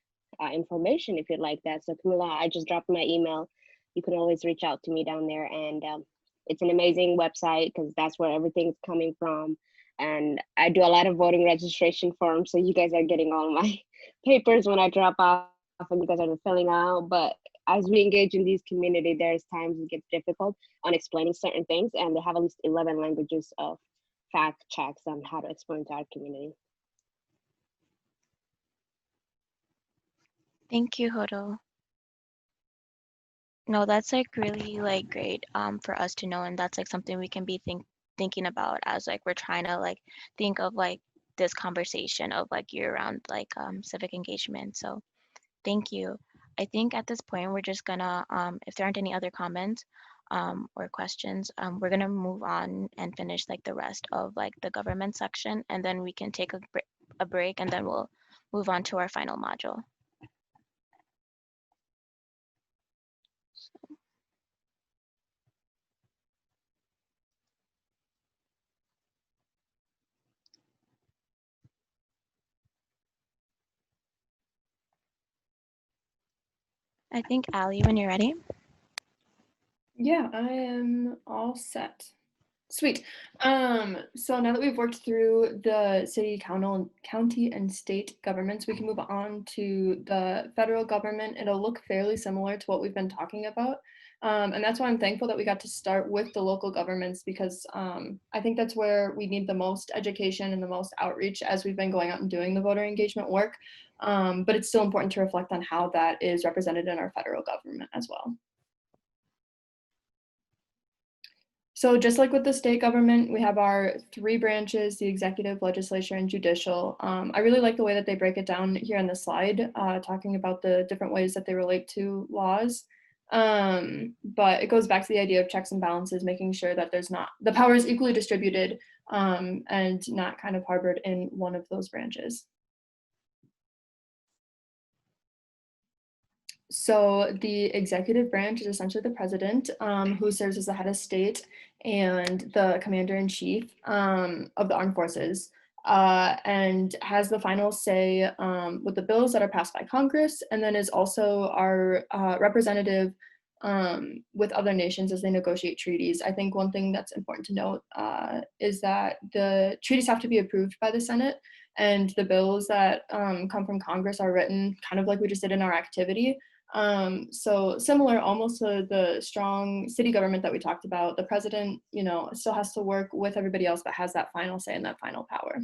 information if you'd like that. So Camilla, I just dropped my email. You can always reach out to me down there, and it's an amazing website because that's where everything's coming from. And I do a lot of voting registration forms, so you guys are getting all my papers when I drop off and you guys are filling out. But as we engage in these community, there's times it gets difficult on explaining certain things, and they have at least 11 languages of fact checks on how to explain to our community. Thank you, Hodo. No, that's like really like great for us to know, and that's like something we can be thinking about as like we're trying to like think of like this conversation of like year-round like civic engagement. So thank you. I think at this point we're just gonna if there aren't any other comments or questions, we're gonna move on and finish like the rest of like the government section, and then we can take a break, and then we'll move on to our final module. I think Allie, when you're ready. Yeah, I am all set. Sweet. So now that we've worked through the city, county, and state governments, we can move on to the federal government. It'll look fairly similar to what we've been talking about. And that's why I'm thankful that we got to start with the local governments, because I think that's where we need the most education and the most outreach as we've been going out and doing the voter engagement work. But it's still important to reflect on how that is represented in our federal government as well. So just like with the state government, we have our three branches, the executive, legislature, and judicial. I really like the way that they break it down here on the slide, talking about the different ways that they relate to laws. But it goes back to the idea of checks and balances, making sure that the power is equally distributed and not kind of harbored in one of those branches. So the executive branch is essentially the president, who serves as the head of state and the commander-in-chief of the armed forces, and has the final say with the bills that are passed by Congress, and then is also our representative with other nations as they negotiate treaties. I think one thing that's important to note is that the treaties have to be approved by the Senate, and the bills that come from Congress are written kind of like we just did in our activity. So similar almost to the strong city government that we talked about, the president, still has to work with everybody else that has that final say and that final power.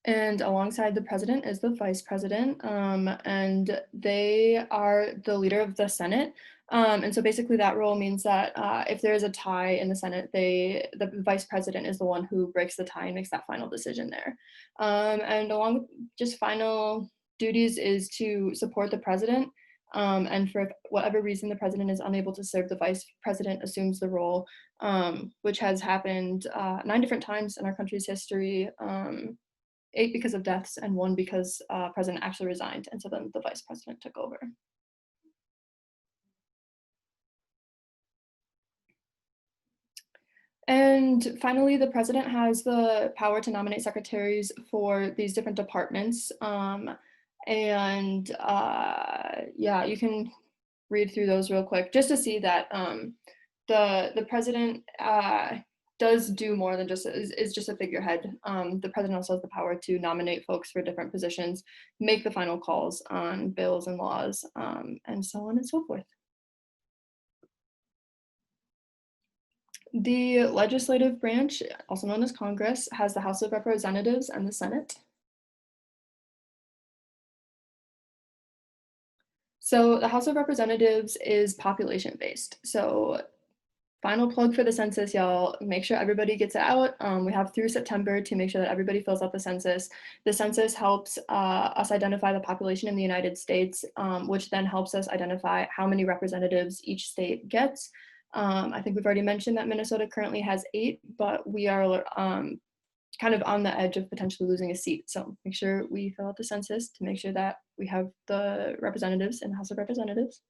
And alongside the president is the vice president, and they are the leader of the Senate. And so basically that role means that if there is a tie in the Senate, the vice president is the one who breaks the tie and makes that final decision there. And along with just final duties is to support the president. And for whatever reason the president is unable to serve, the vice president assumes the role, which has happened 9 different times in our country's history. 8 because of deaths and 1 because president actually resigned, and so then the vice president took over. And finally, the president has the power to nominate secretaries for these different departments. Yeah, you can read through those real quick just to see that the president does do more than just is just a figurehead. The president also has the power to nominate folks for different positions, make the final calls on bills and laws, and so on and so forth. The legislative branch, also known as Congress, has the House of Representatives and the Senate. So the House of Representatives is population-based. So final plug for the census, y'all, make sure everybody gets it out. We have through September to make sure that everybody fills out the census. The census helps us identify the population in the United States, which then helps us identify how many representatives each state gets. I think we've already mentioned that Minnesota currently has 8, but we are kind of on the edge of potentially losing a seat. So make sure we fill out the census to make sure that we have the representatives in the House of Representatives.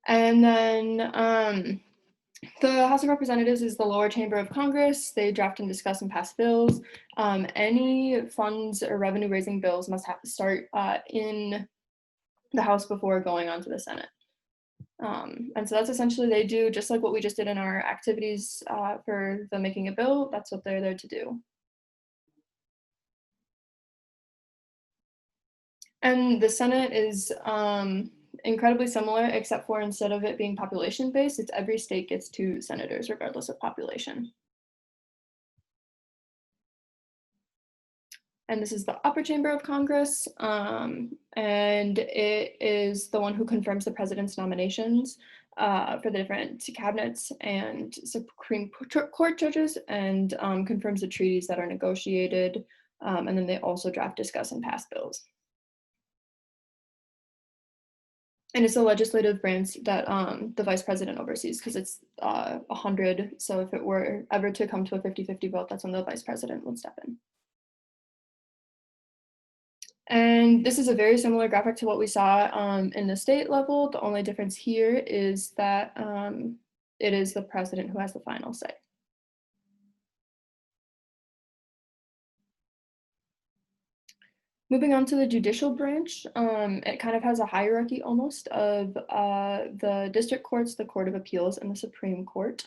And then the House of Representatives is the lower chamber of Congress. They draft and discuss and pass bills. Any funds or revenue raising bills must have to start in the House before going on to the Senate. And so that's essentially, they do just like what we just did in our activities for the making a bill. That's what they're there to do. And the Senate is incredibly similar, except for instead of it being population based, it's every state gets 2 senators regardless of population. And this is the upper chamber of Congress, and it is the one who confirms the president's nominations for the different cabinets and Supreme Court judges, and confirms the treaties that are negotiated, and then they also draft, discuss, and pass bills. And it's the legislative branch that the vice president oversees, because it's 100. So if it were ever to come to a 50-50 vote, that's when the vice president would step in. And this is a very similar graphic to what we saw in the state level. The only difference here is that it is the president who has the final say. Moving on to the judicial branch, it kind of has a hierarchy almost of the district courts, the Court of Appeals, and the Supreme Court.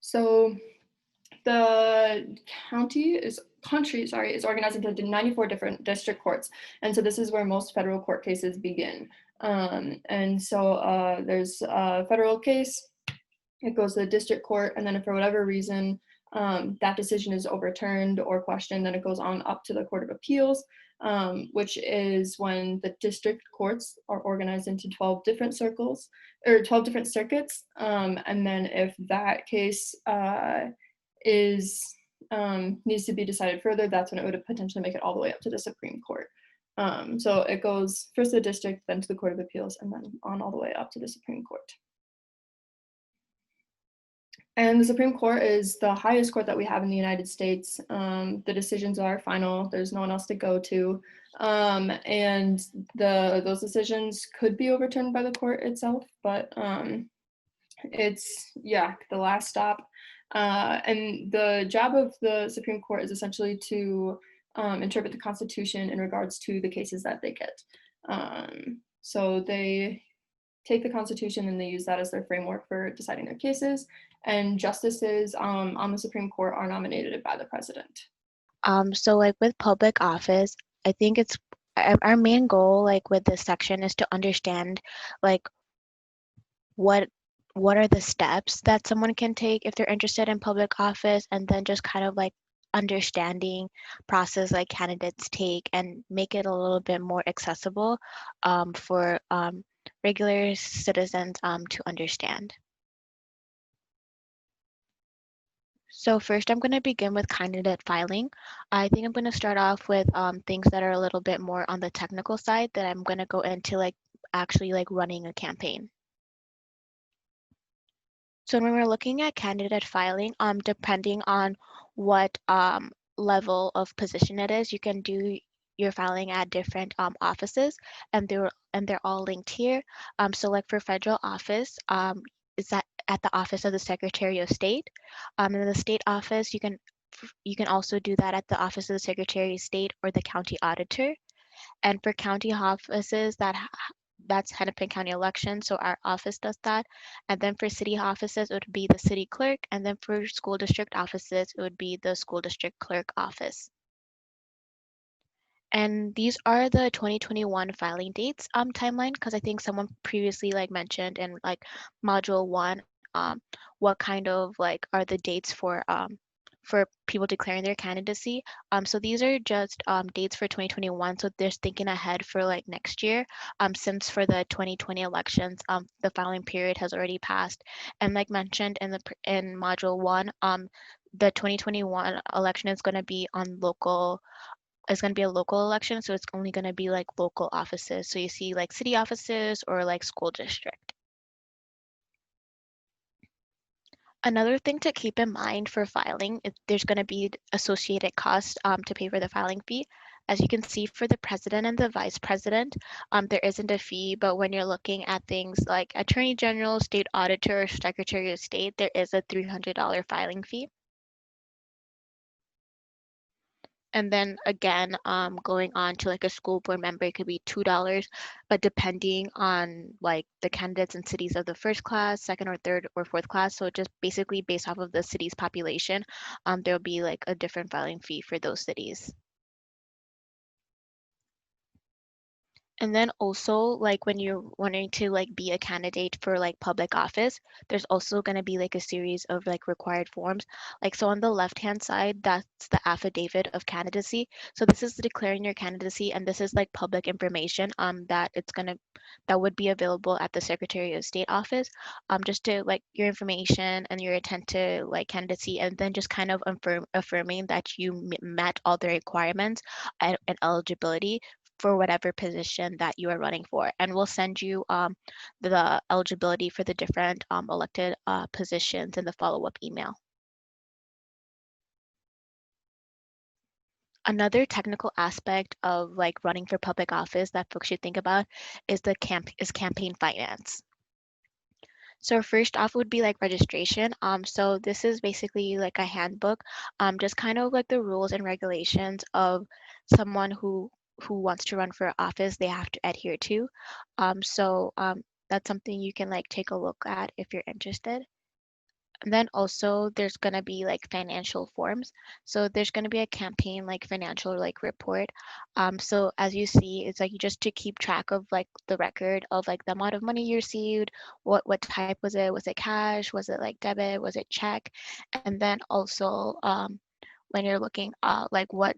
So the country is organized into 94 different district courts. And so this is where most federal court cases begin. And so there's a federal case, it goes to the district court, and then if for whatever reason that decision is overturned or questioned, then it goes on up to the Court of Appeals, which is when the district courts are organized into 12 different circles, or 12 different circuits. And then if that case needs to be decided further, that's when it would potentially make it all the way up to the Supreme Court. So it goes first to the district, then to the Court of Appeals, and then on all the way up to the Supreme Court. And the Supreme Court is the highest court that we have in the United States. The decisions are final. There's no one else to go to. And those decisions could be overturned by the court itself, but it's, yeah, the last stop. And the job of the Supreme Court is essentially to interpret the Constitution in regards to the cases that they get. So they take the Constitution and they use that as their framework for deciding their cases. And justices on the Supreme Court are nominated by the president. So like with public office, I think it's our main goal, like with this section, is to understand like what are the steps that someone can take if they're interested in public office, and then just kind of like understanding process like candidates take and make it a little bit more accessible for regular citizens to understand. So first, I'm going to begin with candidate filing. I think I'm going to start off with things that are a little bit more on the technical side that I'm going to go into like actually like running a campaign. So when we're looking at candidate filing, depending on what level of position it is, you can do you're filing at different offices, and they're all linked here. So like for federal office, is that at the office of the Secretary of State. In the state office, you can also do that at the office of the Secretary of State or the county auditor. And for county offices, that's Hennepin County election, so our office does that. And then for city offices, it would be the city clerk. And then for school district offices, it would be the school district clerk office. And these are the 2021 filing dates timeline, because I think someone previously like mentioned in like module 1, what kind of like are the dates for people declaring their candidacy. So these are just dates for 2021. So they're thinking ahead for like next year. Since for the 2020 elections, the filing period has already passed. And like mentioned in module 1, the 2021 election is going to be on local. It's going to be a local election, so it's only going to be like local offices. So you see like city offices or like school district. Another thing to keep in mind for filing is there's going to be associated costs to pay for the filing fee. As you can see for the president and the vice president, there isn't a fee, but when you're looking at things like attorney general, state auditor, secretary of state, there is a $300 filing fee. And then again, going on to like a school board member, it could be $2, but depending on like the candidates and cities of the first class, second or third or fourth class. So just basically based off of the city's population, there'll be like a different filing fee for those cities. And then also like when you're wanting to like be a candidate for like public office, there's also going to be like a series of like required forms. Like so on the left hand side, that's the affidavit of candidacy. So this is declaring your candidacy, and this is like public information that would be available at the Secretary of State office. Just to like your information and your intent to like candidacy, and then just kind of affirming that you met all the requirements and eligibility for whatever position that you are running for. And we'll send you the eligibility for the different elected positions in the follow-up email. Another technical aspect of like running for public office that folks should think about is campaign finance. So first off would be like registration. So this is basically like a handbook, just kind of like the rules and regulations of someone who wants to run for office, they have to adhere to. That's something you can like take a look at if you're interested. And then also there's going to be like financial forms. So there's going to be a campaign like financial like report. So as you see, it's like just to keep track of like the record of like the amount of money you received, what type was it? Was it cash? Was it like debit? Was it check? And then also when you're looking like what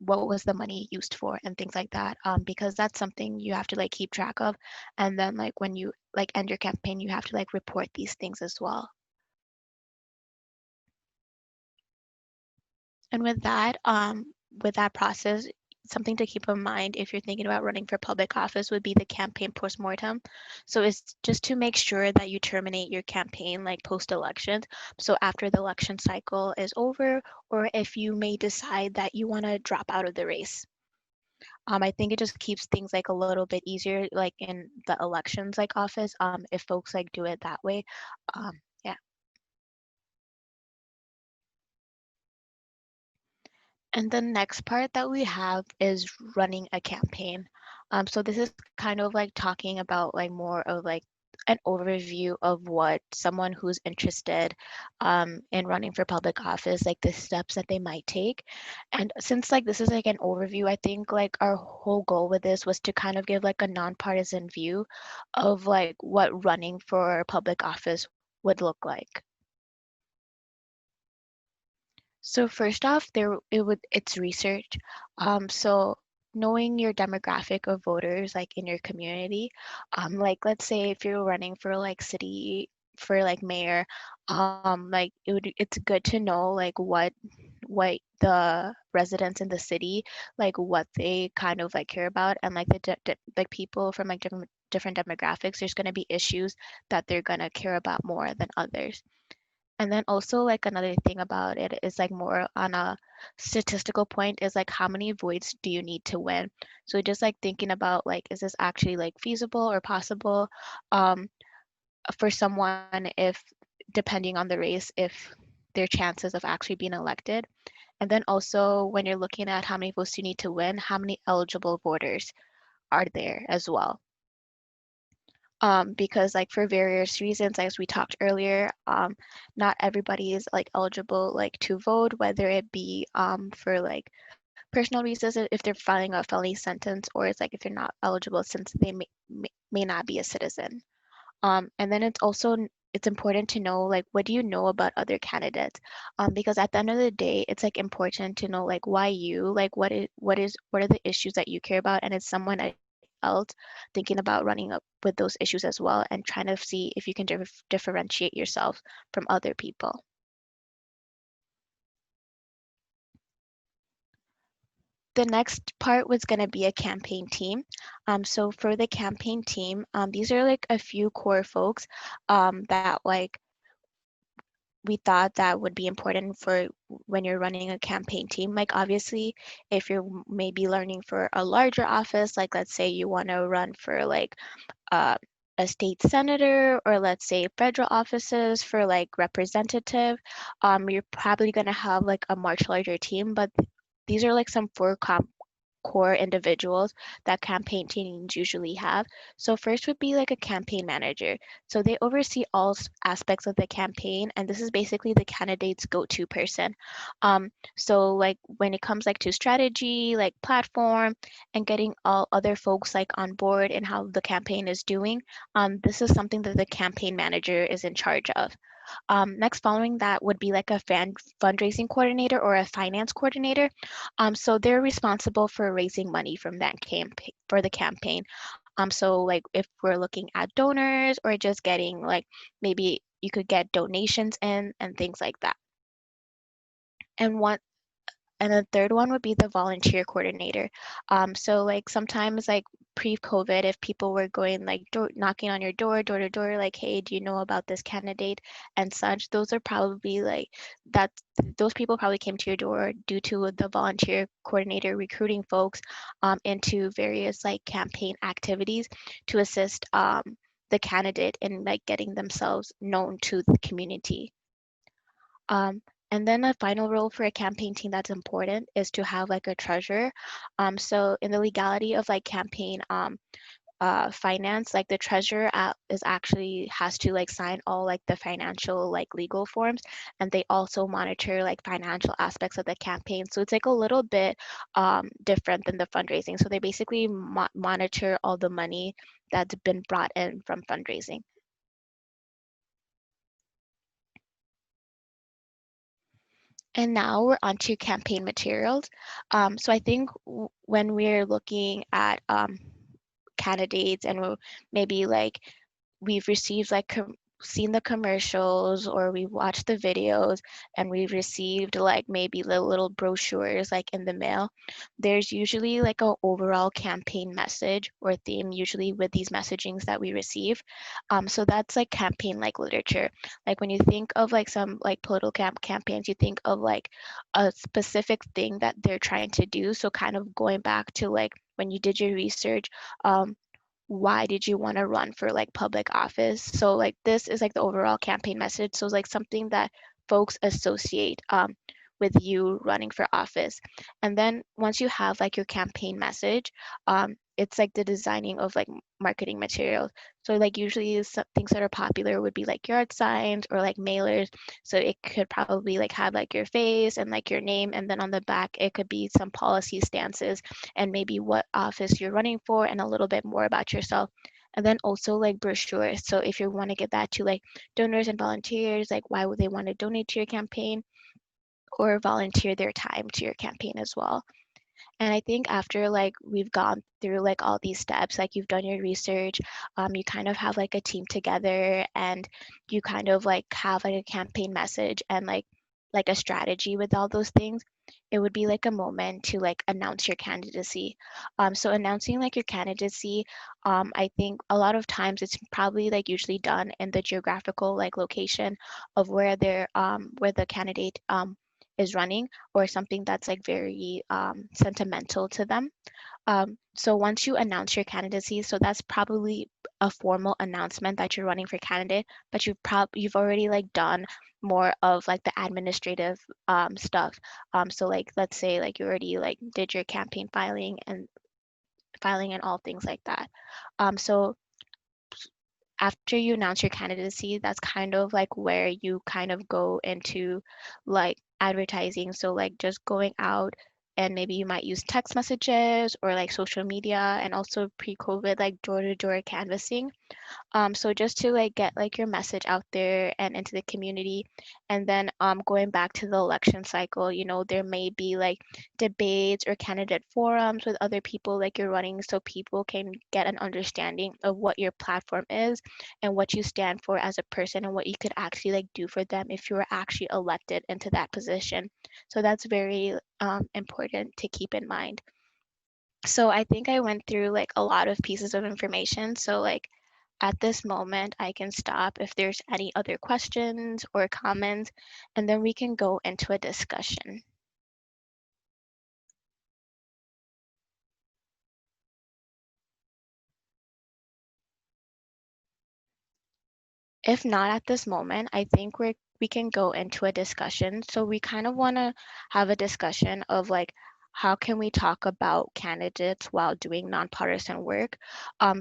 was the money used for and things like that, because that's something you have to like keep track of. And then like when you like end your campaign, you have to like report these things as well. And with that process, something to keep in mind if you're thinking about running for public office would be the campaign postmortem. So it's just to make sure that you terminate your campaign like post-elections. So after the election cycle is over, or if you may decide that you want to drop out of the race. I think it just keeps things like a little bit easier, like in the elections like office, if folks like do it that way. Yeah. And the next part that we have is running a campaign. So this is kind of like talking about like more of like an overview of what someone who's interested in running for public office, like the steps that they might take. And since like this is like an overview, I think like our whole goal with this was to kind of give like a nonpartisan view of like what running for public office would look like. So first off, it's research. So knowing your demographic of voters like in your community, like let's say if you're running for like city for like mayor, like it's good to know like what the residents in the city, like what they kind of like care about, and like like people from like different demographics, there's going to be issues that they're going to care about more than others. And then also like another thing about it is like more on a statistical point is like how many votes do you need to win? So just like thinking about like, is this actually like feasible or possible for someone if depending on the race, if their chances of actually being elected. And then also when you're looking at how many votes you need to win, how many eligible voters are there as well. Because like for various reasons, as we talked earlier, not everybody is like eligible like to vote, whether it be for like personal reasons if they're filing a felony sentence, or it's like if they're not eligible since they may not be a citizen. And then it's important to know like what do you know about other candidates, because at the end of the day it's like important to know like why you like what are the issues that you care about, and is someone else thinking about running up with those issues as well, and trying to see if you can differentiate yourself from other people. The next part was going to be a campaign team. So for the campaign team, these are like a few core folks that like we thought that would be important for when you're running a campaign team. Like obviously, if you're maybe learning for a larger office, like let's say you want to run for like a state senator, or let's say federal offices for like representative, you're probably going to have like a much larger team, but these are like some core individuals that campaign teams usually have. So first would be like a campaign manager. So they oversee all aspects of the campaign, and this is basically the candidate's go-to person. So like when it comes like to strategy, like platform, and getting all other folks like on board and how the campaign is doing, this is something that the campaign manager is in charge of. Next, following that would be like a fundraising coordinator or a finance coordinator. So they're responsible for raising money from that campaign for the campaign. So like if we're looking at donors or just getting like maybe you could get donations in and things like that. And the third one would be the volunteer coordinator. So like sometimes like pre-COVID, if people were going like knocking on your door to door, like, hey, do you know about this candidate and such, those are probably like those people probably came to your door due to the volunteer coordinator recruiting folks into various like campaign activities to assist the candidate in like getting themselves known to the community. And then a final role for a campaign team that's important is to have like a treasurer. So in the legality of like campaign finance, like the treasurer has to like sign all like the financial like legal forms, and they also monitor like financial aspects of the campaign. So it's like a little bit different than the fundraising. So they basically monitor all the money that's been brought in from fundraising. And now we're on to campaign materials. So I think when we're looking at candidates and maybe like we've received like seen the commercials or we watched the videos and we've received like maybe the little brochures like in the mail, there's usually like an overall campaign message or theme usually with these messagings that we receive. So that's like campaign like literature. Like when you think of like some like political campaigns, you think of like a specific thing that they're trying to do. So kind of going back to like when you did your research, why did you want to run for like public office? So like this is like the overall campaign message. So it's like something that folks associate with you running for office. And then once you have like your campaign message, it's like the designing of like marketing materials. So like usually some things that are popular would be like yard signs or like mailers. So it could probably like have like your face and like your name, and then on the back it could be some policy stances and maybe what office you're running for and a little bit more about yourself. And then also like brochures. So if you want to get that to like donors and volunteers, like why would they want to donate to your campaign or volunteer their time to your campaign as well. And I think after like we've gone through like all these steps, like you've done your research, you kind of have like a team together and you kind of like have like a campaign message and like a strategy with all those things. it would be like a moment to like announce your candidacy. So announcing like your candidacy, I think a lot of times it's probably like usually done in the geographical like location of where they're where the candidate is running, or something that's like very sentimental to them. So once you announce your candidacy, so that's probably a formal announcement that you're running for candidate, but you've already like done more of like the administrative stuff. So like let's say like you already like did your campaign filing and all things like that. So after you announce your candidacy, that's kind of like where you kind of go into like advertising. So like just going out, and maybe you might use text messages or like social media, and also pre-COVID like door-to-door canvassing. So just to like get like your message out there and into the community. And then going back to the election cycle, you know, there may be like debates or candidate forums with other people like you're running, so people can get an understanding of what your platform is and what you stand for as a person, and what you could actually like do for them if you were actually elected into that position. So that's very important to keep in mind. So I think I went through like a lot of pieces of information. So like at this moment, I can stop if there's any other questions or comments, and then we can go into a discussion. If not at this moment, I think we can go into a discussion. So we kind of want to have a discussion of like, how can we talk about candidates while doing nonpartisan work?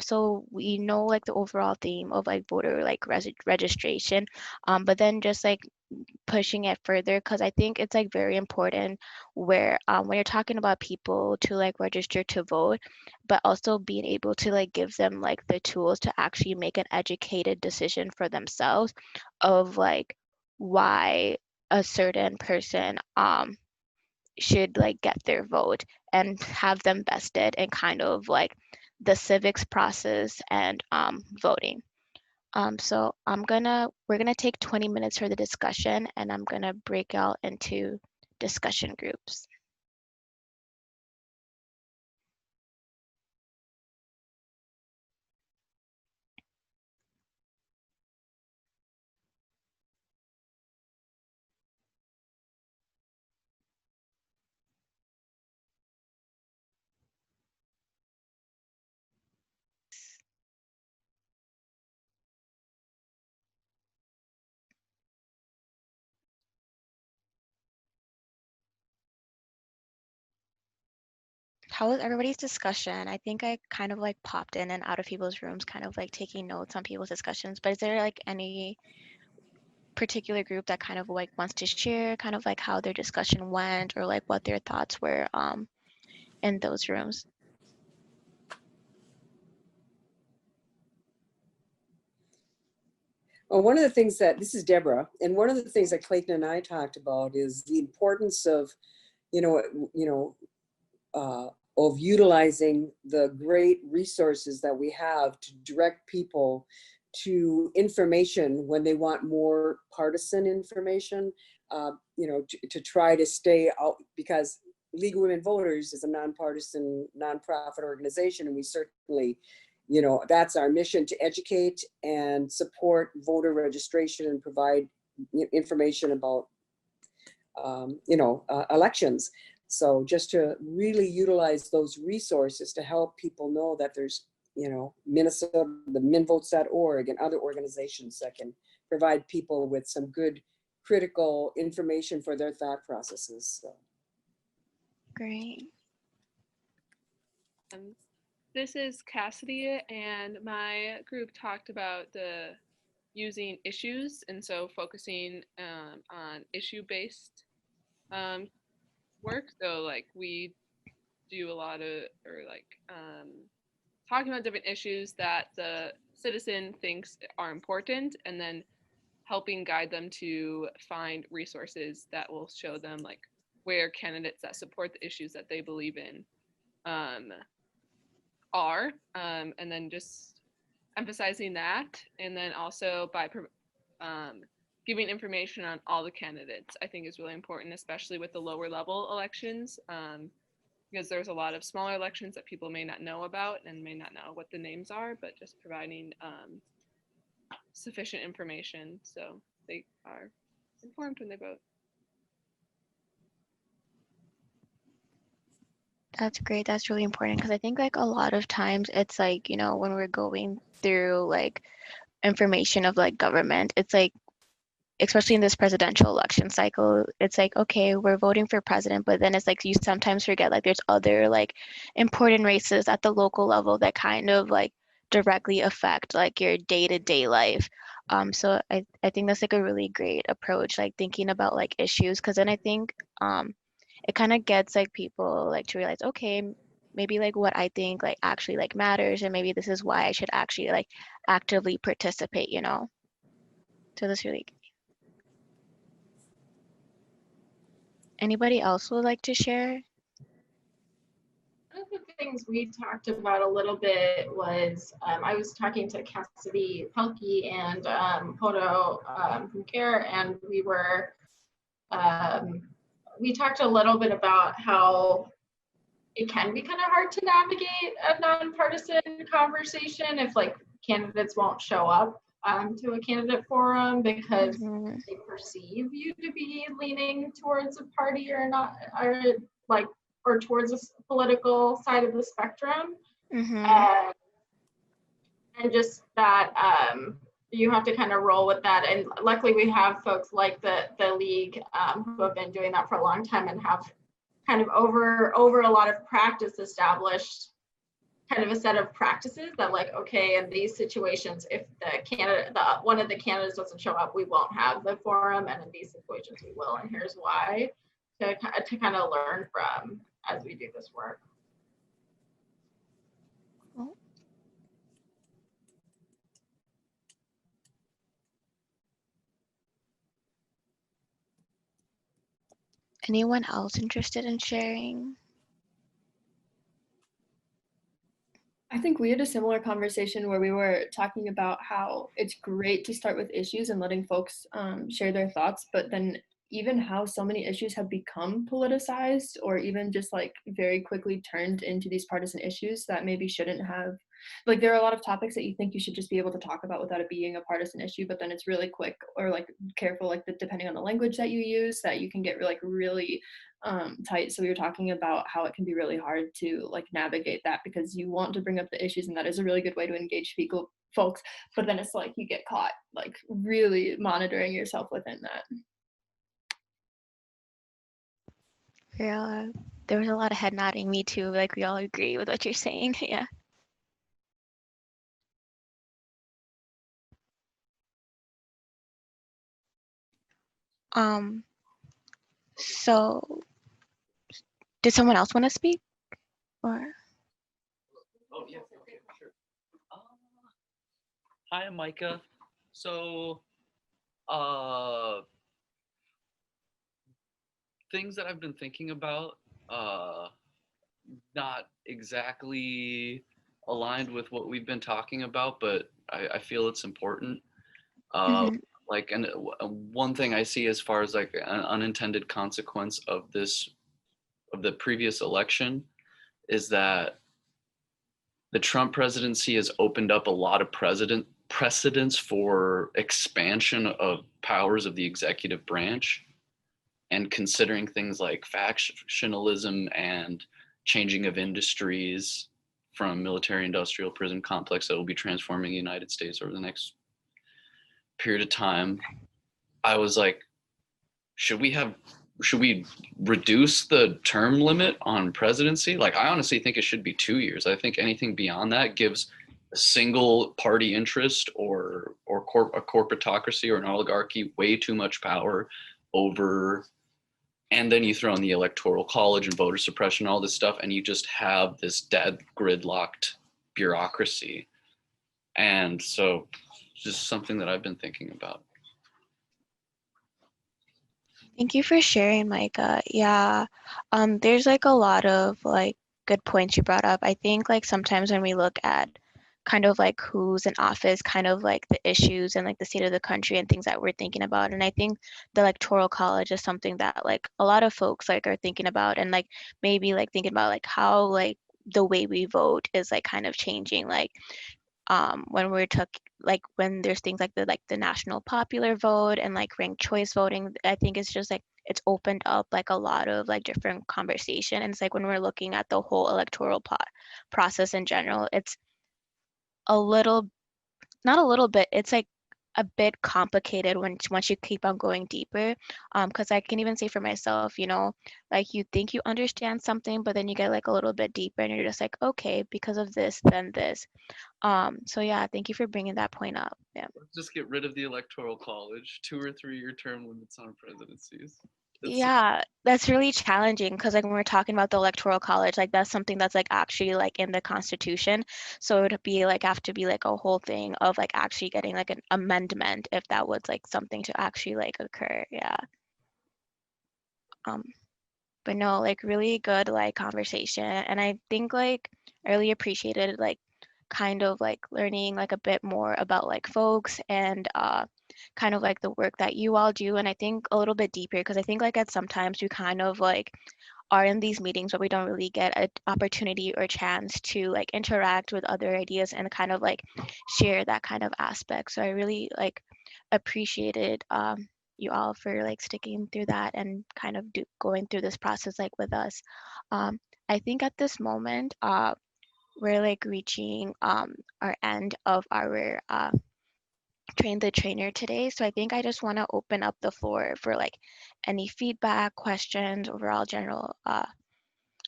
So we know like the overall theme of like voter like registration, but then just like pushing it further, because I think it's like very important where when you're talking about people to like register to vote, but also being able to like give them like the tools to actually make an educated decision for themselves of like why a certain person should like get their vote, and have them vested in kind of like the civics process and voting. So we're gonna take 20 minutes for the discussion, and I'm gonna break out into discussion groups. How was everybody's discussion? I think I kind of like popped in and out of people's rooms, kind of like taking notes on people's discussions, but is there like any particular group that kind of like wants to share kind of like how their discussion went, or like what their thoughts were in those rooms? Well, one of the things this is Deborah, and one of the things that Clayton and I talked about is the importance of, of utilizing the great resources that we have to direct people to information when they want more partisan information, to try to stay out, because League of Women Voters is a nonpartisan, nonprofit organization, and we certainly, that's our mission, to educate and support voter registration and provide information about, elections. So just to really utilize those resources to help people know that there's, Minnesota, the minvotes.org and other organizations that can provide people with some good critical information for their thought processes. So. Great. This is Cassidy, and my group talked about the using issues, and so focusing on issue-based work. So like we do a lot of, or like talking about different issues that the citizen thinks are important, and then helping guide them to find resources that will show them like where candidates that support the issues that they believe in are, and then just emphasizing that. And then also by giving information on all the candidates, I think is really important, especially with the lower level elections, because there's a lot of smaller elections that people may not know about and may not know what the names are, but just providing sufficient information so they are informed when they vote. That's great. That's really important because I think like a lot of times it's like, you know, when we're going through like information of like government, it's like, especially in this presidential election cycle, it's like, okay, we're voting for president, but then it's like you sometimes forget like there's other like important races at the local level that kind of like directly affect like your day-to-day life. So I think that's like a really great approach, like thinking about like issues, because then I think it kind of gets like people like to realize, okay, maybe like what I think like actually like matters, and maybe this is why I should actually like actively participate, you know? So that's really good. Anybody else would like to share? One of the things we talked about a little bit was I was talking to Cassidy Pelkey and Hodo from CARE, and we talked a little bit about how it can be kind of hard to navigate a nonpartisan conversation if like candidates won't show up to a candidate forum because they perceive you to be leaning towards a party or not, or towards a political side of the spectrum. And just that you have to kind of roll with that. And luckily we have folks like the league who have been doing that for a long time and have kind of over a lot of practice established kind of a set of practices that like, okay, in these situations, if one of the candidates doesn't show up, we won't have the forum, and in these situations we will, and here's why, to kind of learn from as we do this work. Anyone else interested in sharing? I think we had a similar conversation where we were talking about how it's great to start with issues and letting folks share their thoughts, but then even how so many issues have become politicized or even just like very quickly turned into these partisan issues that maybe shouldn't have. Like there are a lot of topics that you think you should just be able to talk about without it being a partisan issue, but then it's really quick or like careful, like depending on the language that you use, that you can get like really tight. So we were talking about how it can be really hard to like navigate that because you want to bring up the issues, and that is a really good way to engage folks, but then it's like you get caught like really monitoring yourself within that. Yeah, there was a lot of head nodding. Me too. Like we all agree with what you're saying. Yeah. So did someone else want to speak? Or oh yeah, okay, sure. Hi, I'm Micah. So things that I've been thinking about, not exactly aligned with what we've been talking about, but I feel it's important. Like, and one thing I see as far as like an unintended consequence of the previous election is that the Trump presidency has opened up a lot of precedents for expansion of powers of the executive branch, and considering things like factionalism and changing of industries from military industrial prison complex that will be transforming the United States over the next period of time. I was like, should we reduce the term limit on presidency? Like, I honestly think it should be 2 years. I think anything beyond that gives a single party interest or a corporatocracy or an oligarchy way too much power over. And then you throw in the electoral college and voter suppression, all this stuff, and you just have this dead gridlocked bureaucracy. And so just something that I've been thinking about. thank you for sharing, Micah. Yeah, there's like a lot of like good points you brought up. I think like sometimes when we look at kind of like who's in office, kind of like the issues and like the state of the country and things that we're thinking about. And I think the electoral college is something that like a lot of folks like are thinking about, and like maybe like thinking about like how like the way we vote is like kind of changing, like when we're took like when there's things like the national popular vote and like ranked choice voting. I think it's just like it's opened up like a lot of like different conversation, and it's like when we're looking at the whole electoral process in general, it's a little, not a little bit, it's like a bit complicated once you keep on going deeper. Because I can even say for myself, you know, like you think you understand something, but then you get like a little bit deeper and you're just like, okay, because of this, then this. So yeah, thank you for bringing that point up. Yeah. Let's just get rid of the electoral college, 2 or 3 year term limits on presidencies. Yeah, that's really challenging because like when we're talking about the electoral college, like that's something that's like actually like in the Constitution. So it would be like have to be like a whole thing of like actually getting like an amendment if that was like something to actually like occur. Yeah. But no, like really good like conversation. And I think like I really appreciated like kind of like learning like a bit more about like folks and kind of like the work that you all do. And I think a little bit deeper because I think like at sometimes we kind of like are in these meetings but we don't really get an opportunity or chance to like interact with other ideas and kind of like share that kind of aspect. So I really like appreciated you all for like sticking through that and kind of going through this process like with us. I think at this moment we're like reaching our end of our train the trainer today. So I think I just want to open up the floor for like any feedback, questions, overall general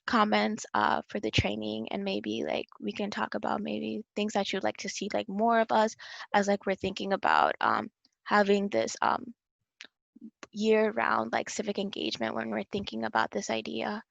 comments for the training, and maybe like we can talk about maybe things that you'd like to see like more of us as like we're thinking about having this year-round like civic engagement when we're thinking about this idea.